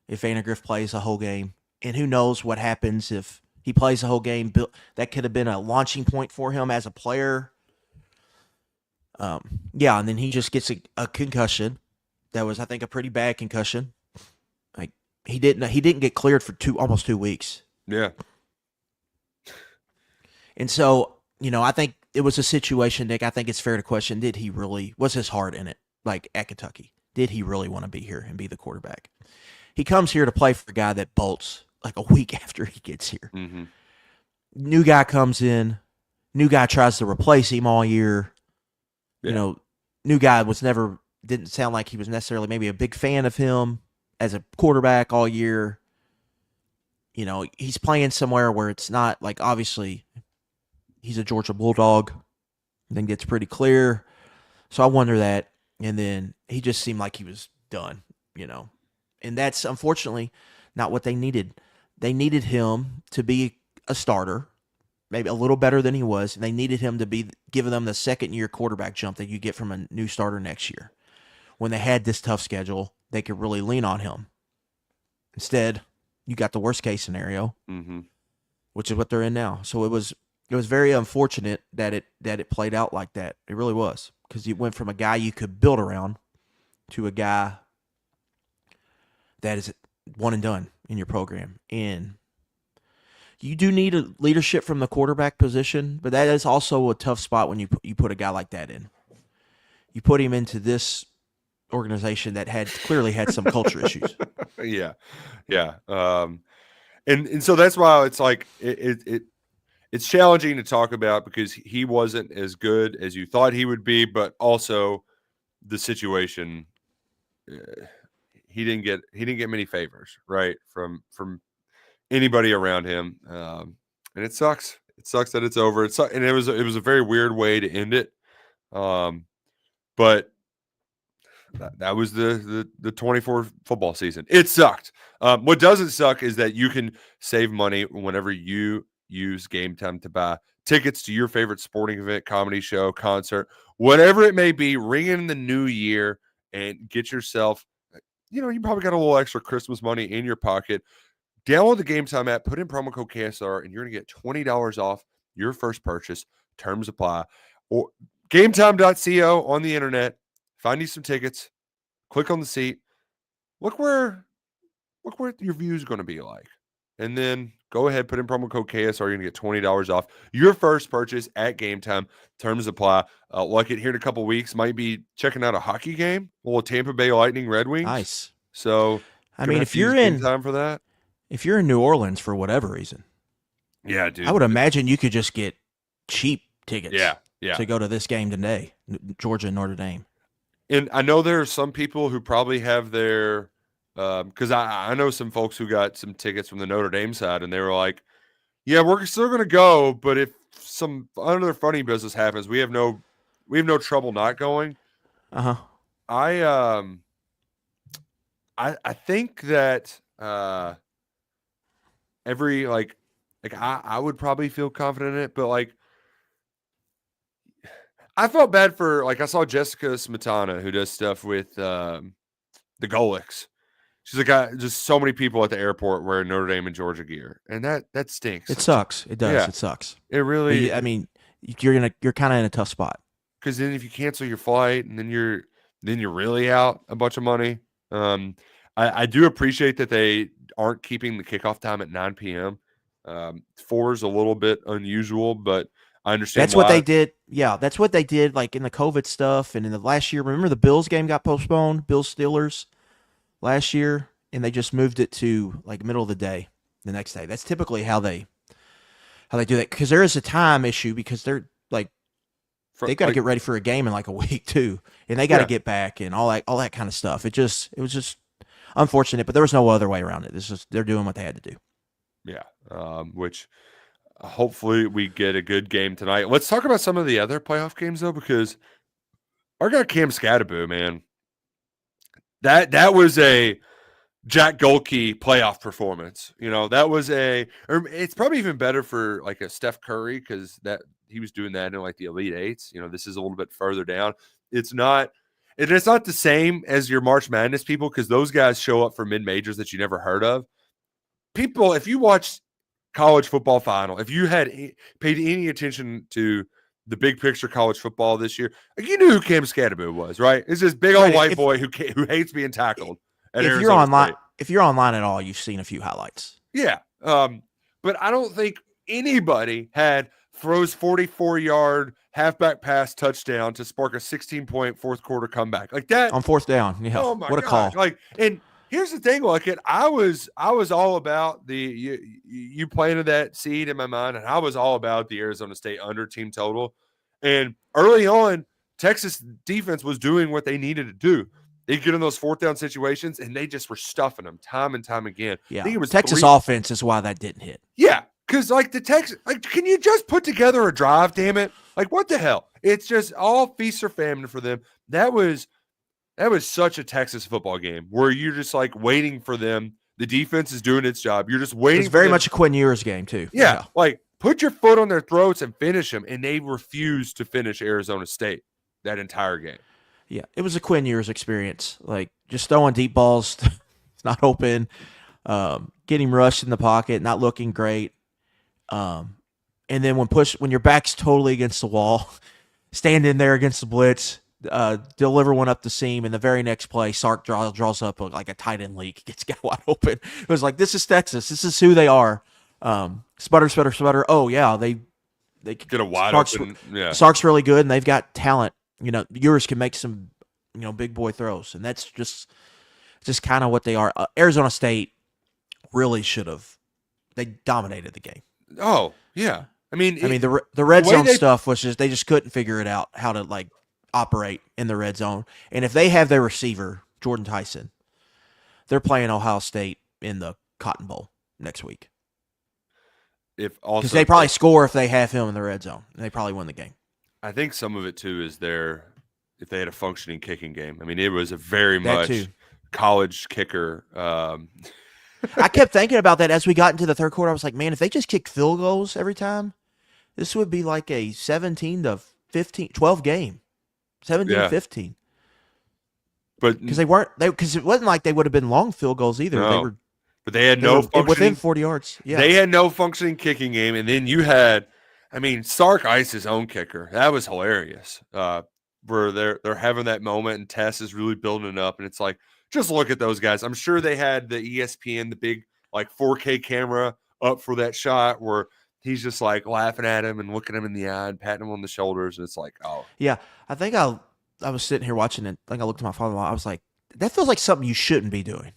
if Vandergriff plays the whole game. And who knows what happens if he plays the whole game. That could have been a launching point for him as a player. Yeah, and then he just gets a concussion. That was, I think, a pretty bad concussion. Like he didn't get cleared for almost 2 weeks. Yeah. And so, I think it was a situation, Nick. I think it's fair to question: was his heart in it? Like at Kentucky, did he really want to be here and be the quarterback? He comes here to play for a guy that bolts like a week after he gets here. Mm-hmm. New guy comes in. New guy tries to replace him all year. Yeah. New guy didn't sound like he was necessarily maybe a big fan of him as a quarterback all year. He's playing somewhere where it's not like, obviously he's a Georgia Bulldog. I think it's pretty clear. So I wonder that. And then he just seemed like he was done, and that's unfortunately not what they needed. They needed him to be a starter, maybe a little better than he was. And they needed him to be giving them the second-year quarterback jump that you get from a new starter next year. When they had this tough schedule, they could really lean on him. Instead, you got the worst-case scenario, Mm-hmm. which is what they're in now. So it was very unfortunate that it played out like that. It really was, because you went from a guy you could build around to a guy that is one and done in your program. And you do need a leadership from the quarterback position, but that is also a tough spot when you put a guy like that in. You put him into this organization that clearly had some culture issues. Yeah, yeah. And so that's why it's like it's challenging to talk about, because he wasn't as good as you thought he would be, but also the situation. He didn't get many favors, right, from anybody around him, and it sucks. It sucks that it's over. And it was a very weird way to end it, but that was the 24 football season. It sucked. What doesn't suck is that you can save money whenever you use Game Time to buy tickets to your favorite sporting event, comedy show, concert, whatever it may be. Ring in the new year and get yourself. You probably got a little extra Christmas money in your pocket. Download the Game Time app, put in promo code KSR, and you're going to get $20 off your first purchase. Terms apply. Or GameTime.co on the internet. Find you some tickets. Click on the seat. Look where your view is going to be like. And then go ahead, put in promo code KSR. You're going to get $20 off your first purchase at Game Time. Terms apply. Like it here in a couple weeks. Might be checking out a hockey game. A little Tampa Bay Lightning Red Wings. Nice. So, I mean, if you're in time for that, if you're in New Orleans for whatever reason, yeah, dude, I would imagine you could just get cheap tickets. Yeah. To go to this game today, Georgia and Notre Dame. And I know there are some people who probably have their, because I know some folks who got some tickets from the Notre Dame side, and they were like, "Yeah, we're still gonna go, but if some other funny business happens, we have no trouble not going." I think that every I would probably feel confident in it, but I felt bad for, I saw Jessica Smetana, who does stuff with the Golics. She's like, just so many people at the airport wearing Notre Dame and Georgia gear, and that stinks. It sucks. It does. Yeah. It sucks. It really. I mean, you're kind of in a tough spot, because then if you cancel your flight, and then you're really out a bunch of money. I do appreciate that they aren't keeping the kickoff time at 9 p.m. 4 is a little bit unusual, but I understand that's what they did. Yeah, that's what they did, like in the COVID stuff and in the last year. Remember the Bills game got postponed, Bills Steelers last year, and they just moved it to like middle of the day the next day. That's typically how they do that, because there is a time issue, because they're like they've got to get ready for a game in like a week too, and they got to get back and all that kind of stuff. It was just unfortunate, but there was no other way around it. They're doing what they had to do. Yeah, which Hopefully we get a good game tonight. Let's talk about some of the other playoff games though, because our guy Cam Scatterbo, man, that was a Jack Golke playoff performance. That was or it's probably even better for like a Steph Curry because that he was doing that in like the Elite Eights. This is a little bit further down. It's not the same as your March Madness people because those guys show up for mid majors that you never heard of. People, if you watch college football final, if you had paid any attention to the big picture college football this year, like you knew who Cam Scatterbo was, right? It's this big old white boy who hates being tackled. If you're online at all, you've seen a few highlights. Yeah. But I don't think anybody throws 44-yard halfback pass touchdown to spark a 16-point fourth quarter comeback like that on fourth down. Yeah. Oh my what a God. call! And here's the thing, I was all about you planted that seed in my mind, and I was all about the Arizona State under team total. And early on, Texas defense was doing what they needed to do. They get in those fourth down situations, and they just were stuffing them time and time again. Yeah, I think it was Texas offense is why that didn't hit. Yeah, because like the Texas, can you just put together a drive? Damn it! Like what the hell? It's just all feast or famine for them. That was such a Texas football game where you're just like waiting for them. The defense is doing its job. You're just waiting. It's very much a Quinn Ewers game too. Yeah, like put your foot on their throats and finish them, and they refused to finish Arizona State that entire game. Yeah, it was a Quinn Ewers experience. Like just throwing deep balls, it's not open, getting rushed in the pocket, not looking great. And then when your back's totally against the wall, stand in there against the blitz, deliver one up the seam, and the very next play, Sark draws up like a tight end leak, gets guy wide open. It was like, this is Texas. This is who they are. Sputter. Oh yeah, they get a wide open. Yeah, Sark's really good, and they've got talent. Ewers can make some, big boy throws, and that's just kind of what they are. Arizona State really should have. They dominated the game. Oh yeah, I mean the red zone stuff was just they just couldn't figure it out how to like operate in the red zone. And if they have their receiver Jordan Tyson, they're playing Ohio State in the Cotton Bowl next week. Because they probably score if they have him in the red zone, and they probably win the game. I think some of it too is if they had a functioning kicking game. I mean, it was a very much college kicker. I kept thinking about that as we got into the third quarter. I was like, man, if they just kicked field goals every time, this would be like a 12 game, 17-15. But because because it wasn't like they would have been long field goals either. No, but they had no functioning within 40 yards. Yeah, they had no functioning kicking game, and then you had. I mean, Sark iced his own kicker. That was hilarious. Where they're having that moment, and Tess is really building it up, and it's like, just look at those guys. I'm sure they had the ESPN, the big like 4K camera up for that shot where he's just like laughing at him and looking him in the eye and patting him on the shoulders, and it's like, oh yeah. I think I was sitting here watching it. I think I looked at my father-in-law. I was like, that feels like something you shouldn't be doing.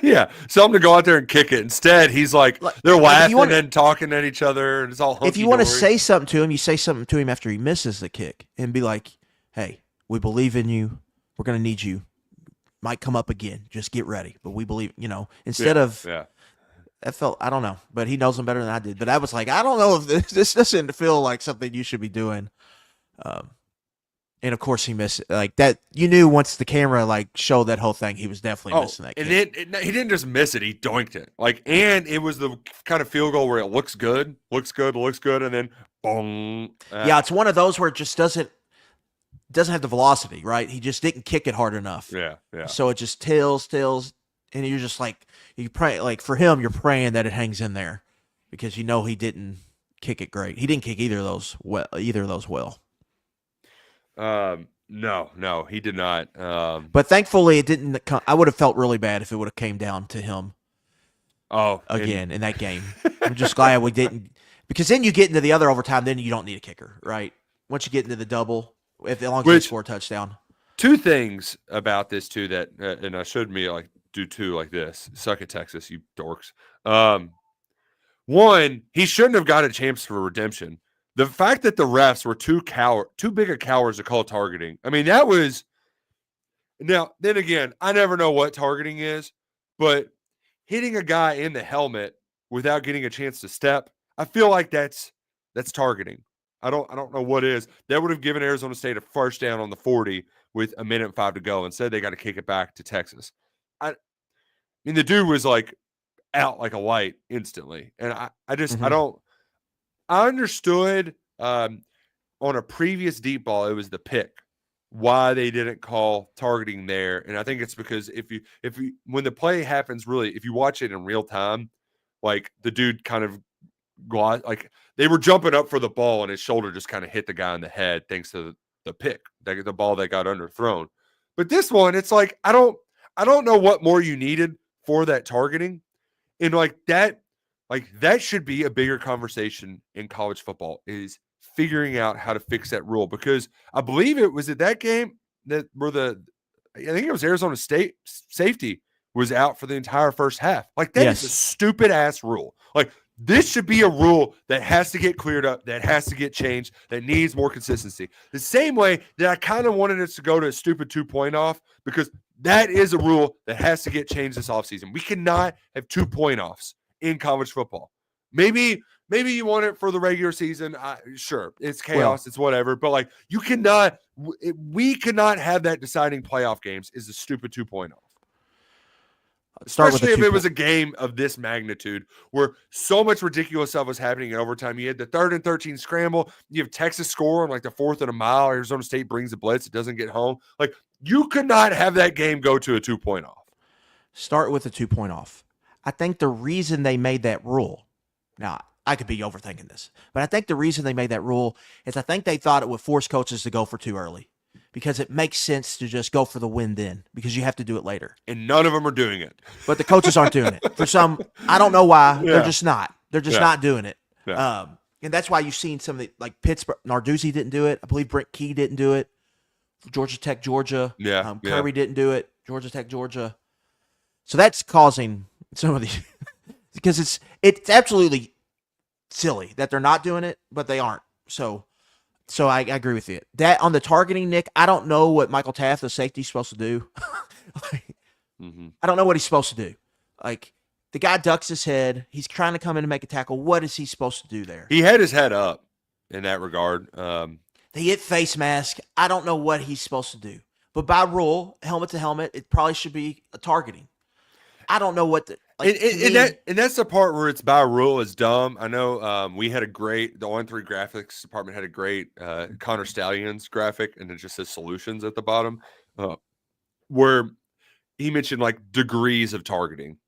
Yeah, tell him to go out there and kick it. Instead, he's like they're laughing and talking at each other, and it's all hunky-dory. If you want to say something to him, you say something to him after he misses the kick and be like, hey, we believe in you. We're going to need you. Might come up again. Just get ready. But we believe, instead of that felt, I don't know, but he knows him better than I did. But I was like, I don't know if this doesn't feel like something you should be doing. And of course he missed it. Like that, you knew once the camera like showed that whole thing, he was definitely missing that kick. And he didn't just miss it; he doinked it. And it was the kind of field goal where it looks good, and then boom. Yeah, it's one of those where it just doesn't have the velocity, right? He just didn't kick it hard enough. Yeah. So it just tails, and you're just like you pray. Like for him, you're praying that it hangs in there because he didn't kick it great. He didn't kick either of those well. No, he did not. But thankfully, it didn't. I would have felt really bad if it would have came down to him. Again in that game. I'm just glad we didn't, because then you get into the other overtime. Then you don't need a kicker, right? Once you get into the double, as long as you score a touchdown. Two things about this too that, and I showed me like do two like this. Suck at Texas, you dorks. One, he shouldn't have got a chance for redemption. The fact that the refs were too big of cowards to call targeting. I mean, that was. Now, then again, I never know what targeting is, but hitting a guy in the helmet without getting a chance to step, I feel like that's targeting. I don't know what is. That would have given Arizona State a first down on the 40 with a minute and 5 to go. Instead, they got to kick it back to Texas. I mean, the dude was like out like a light instantly, and I just I don't. I understood on a previous deep ball, it was the pick. Why they didn't call targeting there, and I think it's because if you when the play happens, really, if you watch it in real time, like the dude kind of like they were jumping up for the ball and his shoulder just kind of hit the guy in the head thanks to the pick, the ball that got underthrown. But this one, it's like I don't know what more you needed for that targeting, and like that should be a bigger conversation in college football is figuring out how to fix that rule, because I believe it was at that game that where I think it was Arizona State safety was out for the entire first half. Like that is a stupid ass rule. Like this should be a rule that has to get cleared up, that has to get changed, that needs more consistency. The same way that I kind of wanted us to go to a stupid 2-point off, because that is a rule that has to get changed this offseason. We cannot have 2-point offs in college football. Maybe you want it for the regular season. Sure, it's chaos, it's whatever. But like we cannot have that deciding playoff games is a stupid 2-point off. Especially if it was a game of this magnitude where so much ridiculous stuff was happening in overtime. You had the 3rd and 13 scramble. You have Texas score on like the 4th and a mile. Arizona State brings a blitz. It doesn't get home. Like you could not have that game go to a 2-point off. Start with a 2-point off. I think the reason they made that rule, now I could be overthinking this, but I think the reason they made that rule is I think they thought it would force coaches to go for too early, because it makes sense to just go for the win then, because you have to do it later. And none of them are doing it. But the coaches aren't doing it. For some, I don't know why. Yeah. They're just not. They're just not doing it. Yeah. And that's why you've seen some of the, like Pittsburgh, Narduzzi didn't do it. I believe Brent Key didn't do it. Georgia Tech, Georgia. Kirby didn't do it. Georgia Tech, Georgia. So that's causing some of these, because it's absolutely silly that they're not doing it, but they aren't. So I agree with you. That on the targeting, Nick, I don't know what Michael Taft, the safety, is supposed to do. I don't know what he's supposed to do. Like, the guy ducks his head. He's trying to come in and make a tackle. What is he supposed to do there? He had his head up in that regard. They hit face mask. I don't know what he's supposed to do. But by rule, helmet to helmet, it probably should be a targeting. I don't know what the... Like, and that's the part where it's by rule is dumb. I know we had the On3 graphics department had a great Connor Stallions graphic, and it just says solutions at the bottom, where he mentioned like degrees of targeting,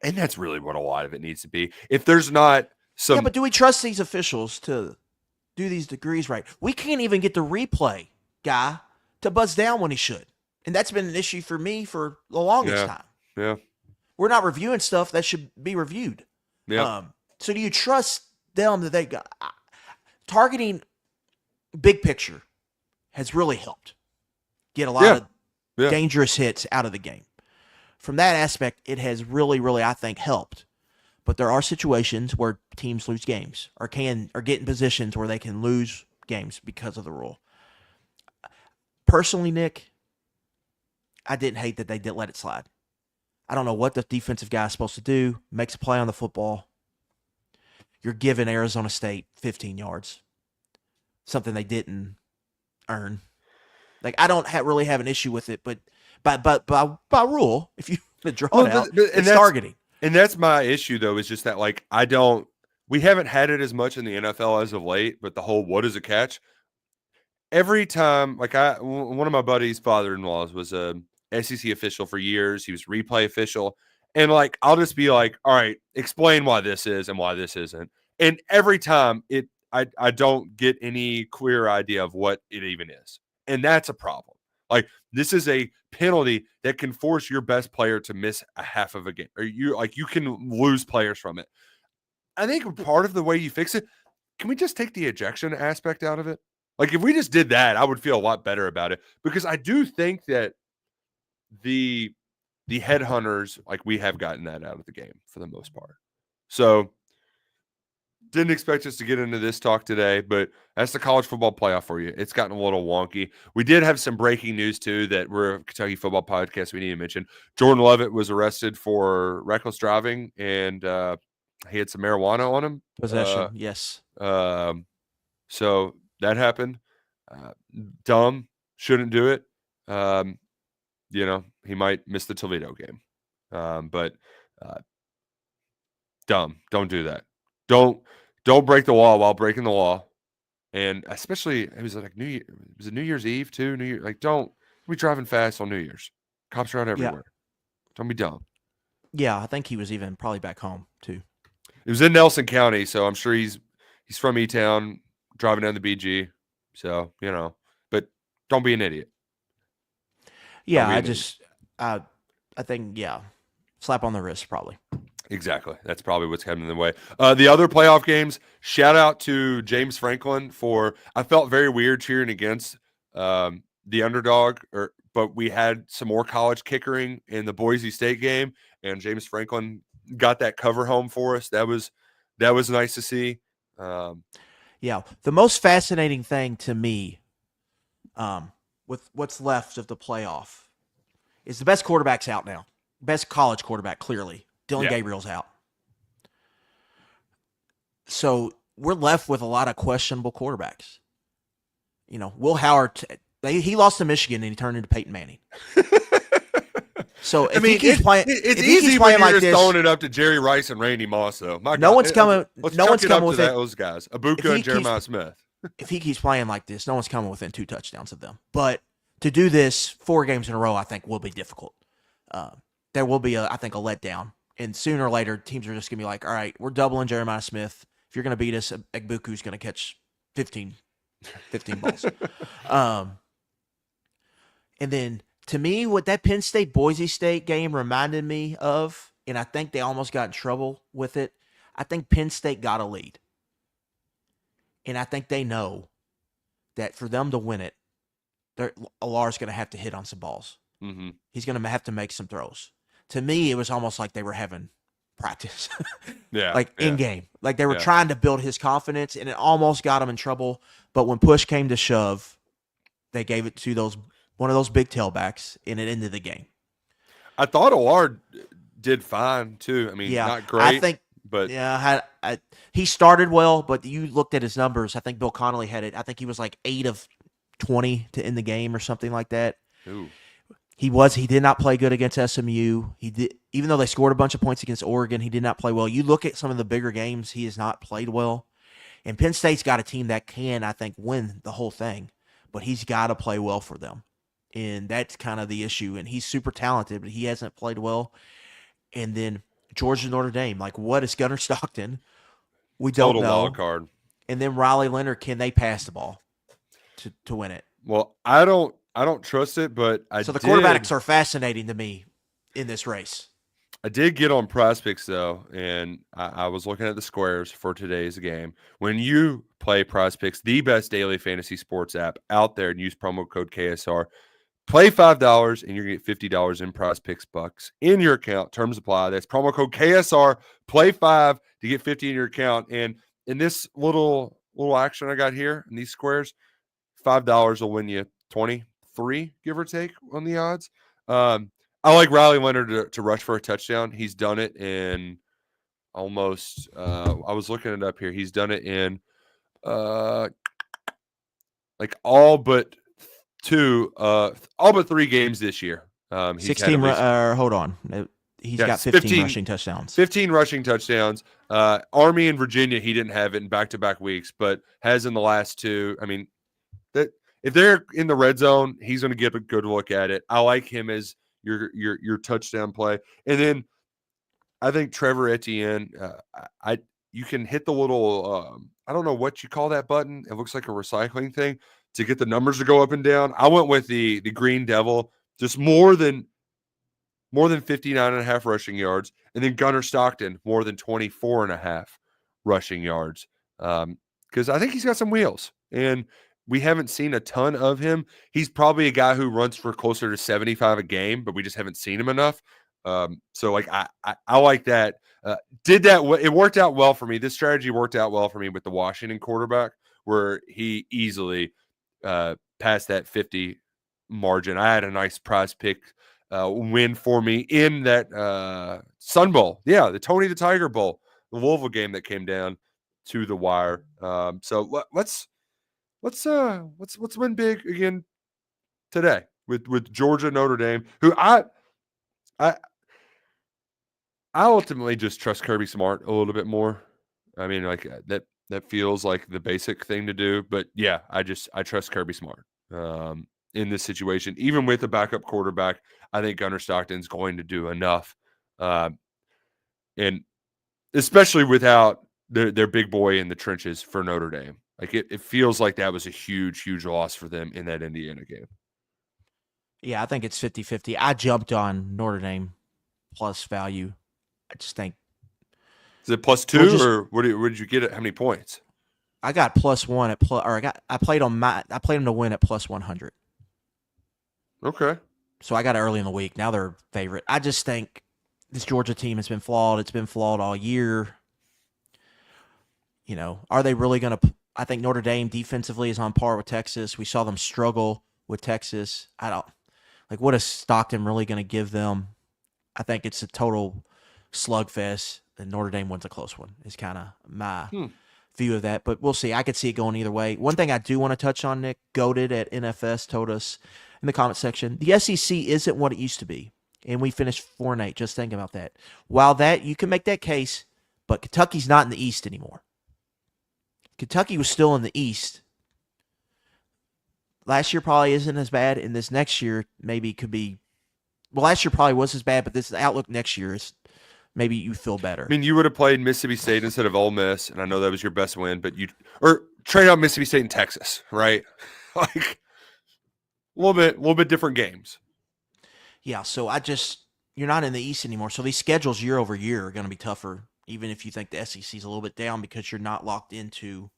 and that's really what a lot of it needs to be. If there's not some, yeah, but do we trust these officials to do these degrees right? We can't even get the replay guy to buzz down when he should, and that's been an issue for me for the longest time. Yeah. We're not reviewing stuff that should be reviewed. Yeah. So do you trust them that they got targeting? Big picture has really helped get a lot of dangerous hits out of the game. From that aspect, it has really, really, I think, helped. But there are situations where teams lose games or get in positions where they can lose games because of the rule. Personally, Nick, I didn't hate that they didn't let it slide. I don't know what the defensive guy is supposed to do. Makes a play on the football. You're giving Arizona State 15 yards. Something they didn't earn. Like, I don't really have an issue with it, but by rule, if you draw it out, it's targeting. And that's my issue, though, is just that, like, we haven't had it as much in the NFL as of late, but the whole what is a catch? Every time, like, one of my buddy's father-in-laws was a SEC official for years. He was replay official. And like, I'll just be like, all right, explain why this is and why this isn't. And every time I don't get any clear idea of what it even is. And that's a problem. Like, this is a penalty that can force your best player to miss a half of a game, or you can lose players from it. I think part of the way you fix it, can we just take the ejection aspect out of it? Like, if we just did that, I would feel a lot better about it, because I do think that the headhunters, like, we have gotten that out of the game for the most part. So didn't expect us to get into this talk today, but that's the college football playoff for you. It's gotten a little wonky. We did have some breaking news too that we're a Kentucky football podcast we need to mention. Jordan Lovett was arrested for reckless driving and he had some marijuana on him. Possession, yes. So that happened. Dumb, shouldn't do it. He might miss the Toledo game. But dumb, don't do that. Don't break the law while breaking the law. And especially, it was like was it New Year's Eve too? New Year, like don't be driving fast on New Year's. Cops around everywhere. Don't be dumb. Yeah, I think he was even probably back home too. It was in Nelson County, so I'm sure he's from E-Town, driving down the BG. So, but don't be an idiot. Yeah, I think, slap on the wrist probably. Exactly. That's probably what's coming in the way. The other playoff games, shout out to James Franklin I felt very weird cheering against the underdog, but we had some more college kickering in the Boise State game, and James Franklin got that cover home for us. That was nice to see. The most fascinating thing to me, with what's left of the playoff, is the best quarterback's out now. Best college quarterback, clearly. Dylan Gabriel's out. So we're left with a lot of questionable quarterbacks. Will Howard, he lost to Michigan and he turned into Peyton Manning. So he keeps playing, it's easy when you're just throwing it up to Jerry Rice and Randy Moss, though. No one's coming with those guys. Abuka and Jeremiah Smith. If he keeps playing like this, no one's coming within 2 touchdowns of them. But to do this 4 games in a row, I think will be difficult. There will be, I think, a letdown. And sooner or later, teams are just going to be like, all right, we're doubling Jeremiah Smith. If you're going to beat us, Egbuku's going to catch 15 balls. And then, to me, what that Penn State-Boise State game reminded me of, and I think they almost got in trouble with it, I think Penn State got a lead. And I think they know that for them to win it, Alar's going to have to hit on some balls. Mm-hmm. He's going to have to make some throws. To me, it was almost like they were having practice. In game. Like they were trying to build his confidence, and it almost got him in trouble. But when push came to shove, they gave it to one of those big tailbacks, and it ended the game. I thought Alar did fine, too. I mean, not great. I think, but he started well, but you looked at his numbers. I think Bill Connolly had it. I think he was like 8 of 20 to end the game or something like that. Ooh. He did not play good against SMU. Even though they scored a bunch of points against Oregon, he did not play well. You look at some of the bigger games, he has not played well. And Penn State's got a team that can, I think, win the whole thing, but he's got to play well for them. And that's kind of the issue. And he's super talented, but he hasn't played well. And then Georgia Notre Dame, like what is Gunnar Stockton? We don't know. Total wild card. And then Riley Leonard, can they pass the ball to win it? Well, I don't trust it, but the quarterbacks are fascinating to me in this race. I did get on Prize though, and I was looking at the squares for today's game. When you play Prize, the best daily fantasy sports app out there, and use promo code KSR, play $5 and you're going to get $50 in Prize bucks in your account. Terms apply. That's promo code KSR. Play 5 to get 50 in your account. And in this little action I got here in these squares, $5 will win you 23, give or take, on the odds. I like Riley Leonard to rush for a touchdown. He's done it in almost I was looking it up here. He's done it in like all but 3 games this year. 16 hold on. He's got 15 rushing touchdowns. 15 rushing touchdowns. Army and Virginia, he didn't have it in back-to-back weeks, but has in the last 2. I mean, that if they're in the red zone, he's going to get a good look at it. I like him as your touchdown play. And then I think Trevor Etienne, you can hit the little I don't know what you call that button. It looks like a recycling thing to get the numbers to go up and down. I went with the Green Devil, just more than 59.5 rushing yards, and then Gunnar Stockton more than 24.5 rushing yards. Because I think he's got some wheels, and we haven't seen a ton of him. He's probably a guy who runs for closer to 75 a game, but we just haven't seen him enough. So like I like that. It worked out well for me. This strategy worked out well for me with the Washington quarterback, where he easily passed that 50 margin. I had a nice Prize win for me in that Sun Bowl. Yeah, the Tony the Tiger Bowl. the Louisville game that came down to the wire. So let's win big again today with Georgia, Notre Dame, who I ultimately just trust Kirby Smart a little bit more. I mean, like that feels like the basic thing to do, but yeah, I trust Kirby Smart in this situation. Even with a backup quarterback, I think Gunnar Stockton's going to do enough, and especially without their big boy in the trenches for Notre Dame. Like it feels like that was a huge loss for them in that Indiana game. Yeah, I think it's 50-50. I jumped on Notre Dame plus value. I just think. Is it +2 or what did you get at how many points? I got +1 at I played them to win at +100. Okay. So I got it early in the week. Now they're favorite. I just think this Georgia team has been flawed. It's been flawed all year. Are they really going to? I think Notre Dame defensively is on par with Texas. We saw them struggle with Texas. What is Stockton really going to give them? I think it's a total slugfest, and Notre Dame wins a close one. Is kind of my view of that, but we'll see. I could see it going either way. One thing I do want to touch on, Nick Goated at NFS told us in the comment section, the SEC isn't what it used to be, and we finished 4-8. Just think about that. While that you can make that case, but Kentucky's not in the East anymore. Kentucky was still in the East. Last year probably isn't as bad, and this next year maybe could be. Well, last year probably was as bad, but this outlook next year is maybe you feel better. I mean, you would have played Mississippi State instead of Ole Miss, and I know that was your best win, but or trade out Mississippi State and Texas, right? Like a little bit different games. Yeah, so you're not in the East anymore. So these schedules year over year are going to be tougher, even if you think the SEC is a little bit down because you're not locked into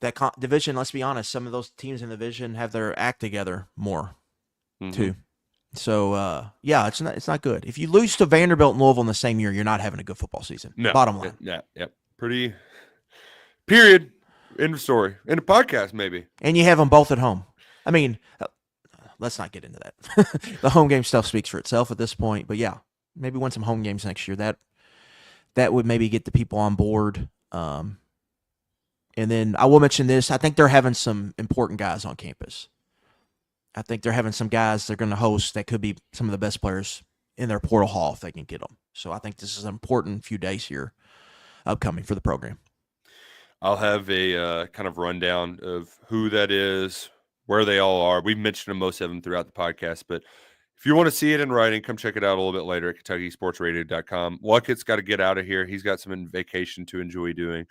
that division. Let's be honest, some of those teams in the division have their act together more, too. So, yeah, it's not good. If you lose to Vanderbilt and Louisville in the same year, you're not having a good football season. No. Bottom line. Yeah. Pretty period. End of story. End of podcast, maybe. And you have them both at home. I mean, let's not get into that. The home game stuff speaks for itself at this point. But, yeah, maybe win some home games next year. That would maybe get the people on board. And then I will mention this. I think they're having some important guys on campus. I think they're having some guys they're going to host that could be some of the best players in their portal hall if they can get them. So I think this is an important few days here upcoming for the program. I'll have a kind of rundown of who that is, where they all are. We've mentioned most of them throughout the podcast, but if you want to see it in writing, come check it out a little bit later at KentuckySportsRadio.com. Luckett's got to get out of here. He's got some vacation to enjoy doing.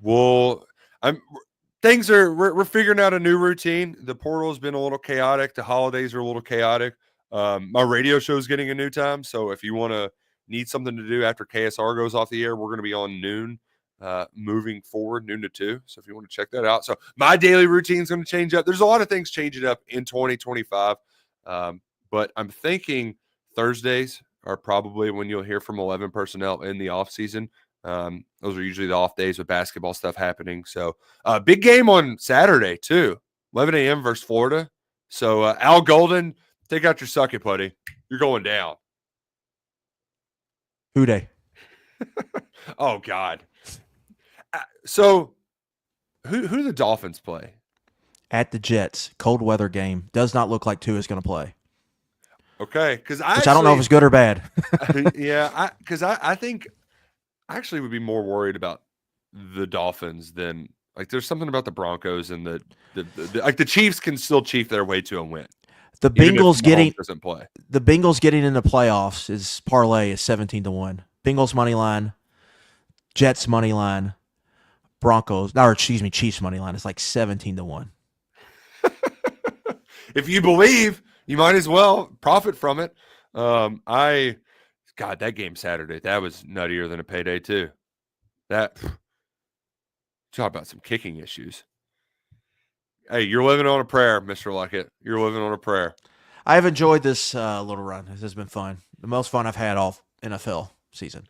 We're figuring out a new routine. The portal has been a little chaotic. The holidays are a little chaotic. My radio show is getting a new time. So if you need something to do after KSR goes off the air, we're going to be on noon, moving forward, noon to 2. So if you want to check that out. So my daily routine is going to change up. There's a lot of things changing up in 2025. But I'm thinking Thursdays are probably when you'll hear from 11 personnel in the off season. Those are usually the off days with basketball stuff happening. So big game on Saturday too, 11 a.m. versus Florida. So Al Golden, take out your suck it, buddy. You're going down. Who dey? Oh God. So who do the Dolphins play? At the Jets, cold weather game. Does not look like Tua is going to play. Okay, because I don't know if it's good or bad. Yeah, because I think I actually would be more worried about the Dolphins than there's something about the Broncos and the Chiefs can still chief their way to a win. The Bengals doesn't play. The Bengals getting in the playoffs is parlay is 17-1. Bengals money line, Jets money line, Chiefs money line is like 17-1. If you believe, you might as well profit from it. That game Saturday, that was nuttier than a payday too. Talk about some kicking issues. Hey, you're living on a prayer, Mr. Luckett. You're living on a prayer. I have enjoyed this little run. This has been fun. The most fun I've had all NFL season.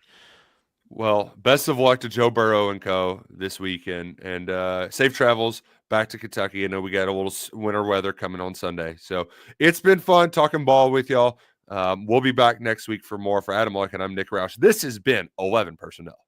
Well, best of luck to Joe Burrow and co. this weekend, and safe travels back to Kentucky. I know we got a little winter weather coming on Sunday, so it's been fun talking ball with y'all. We'll be back next week for more. For Adam Luck, and I'm Nick Roush. This has been 11 Personnel.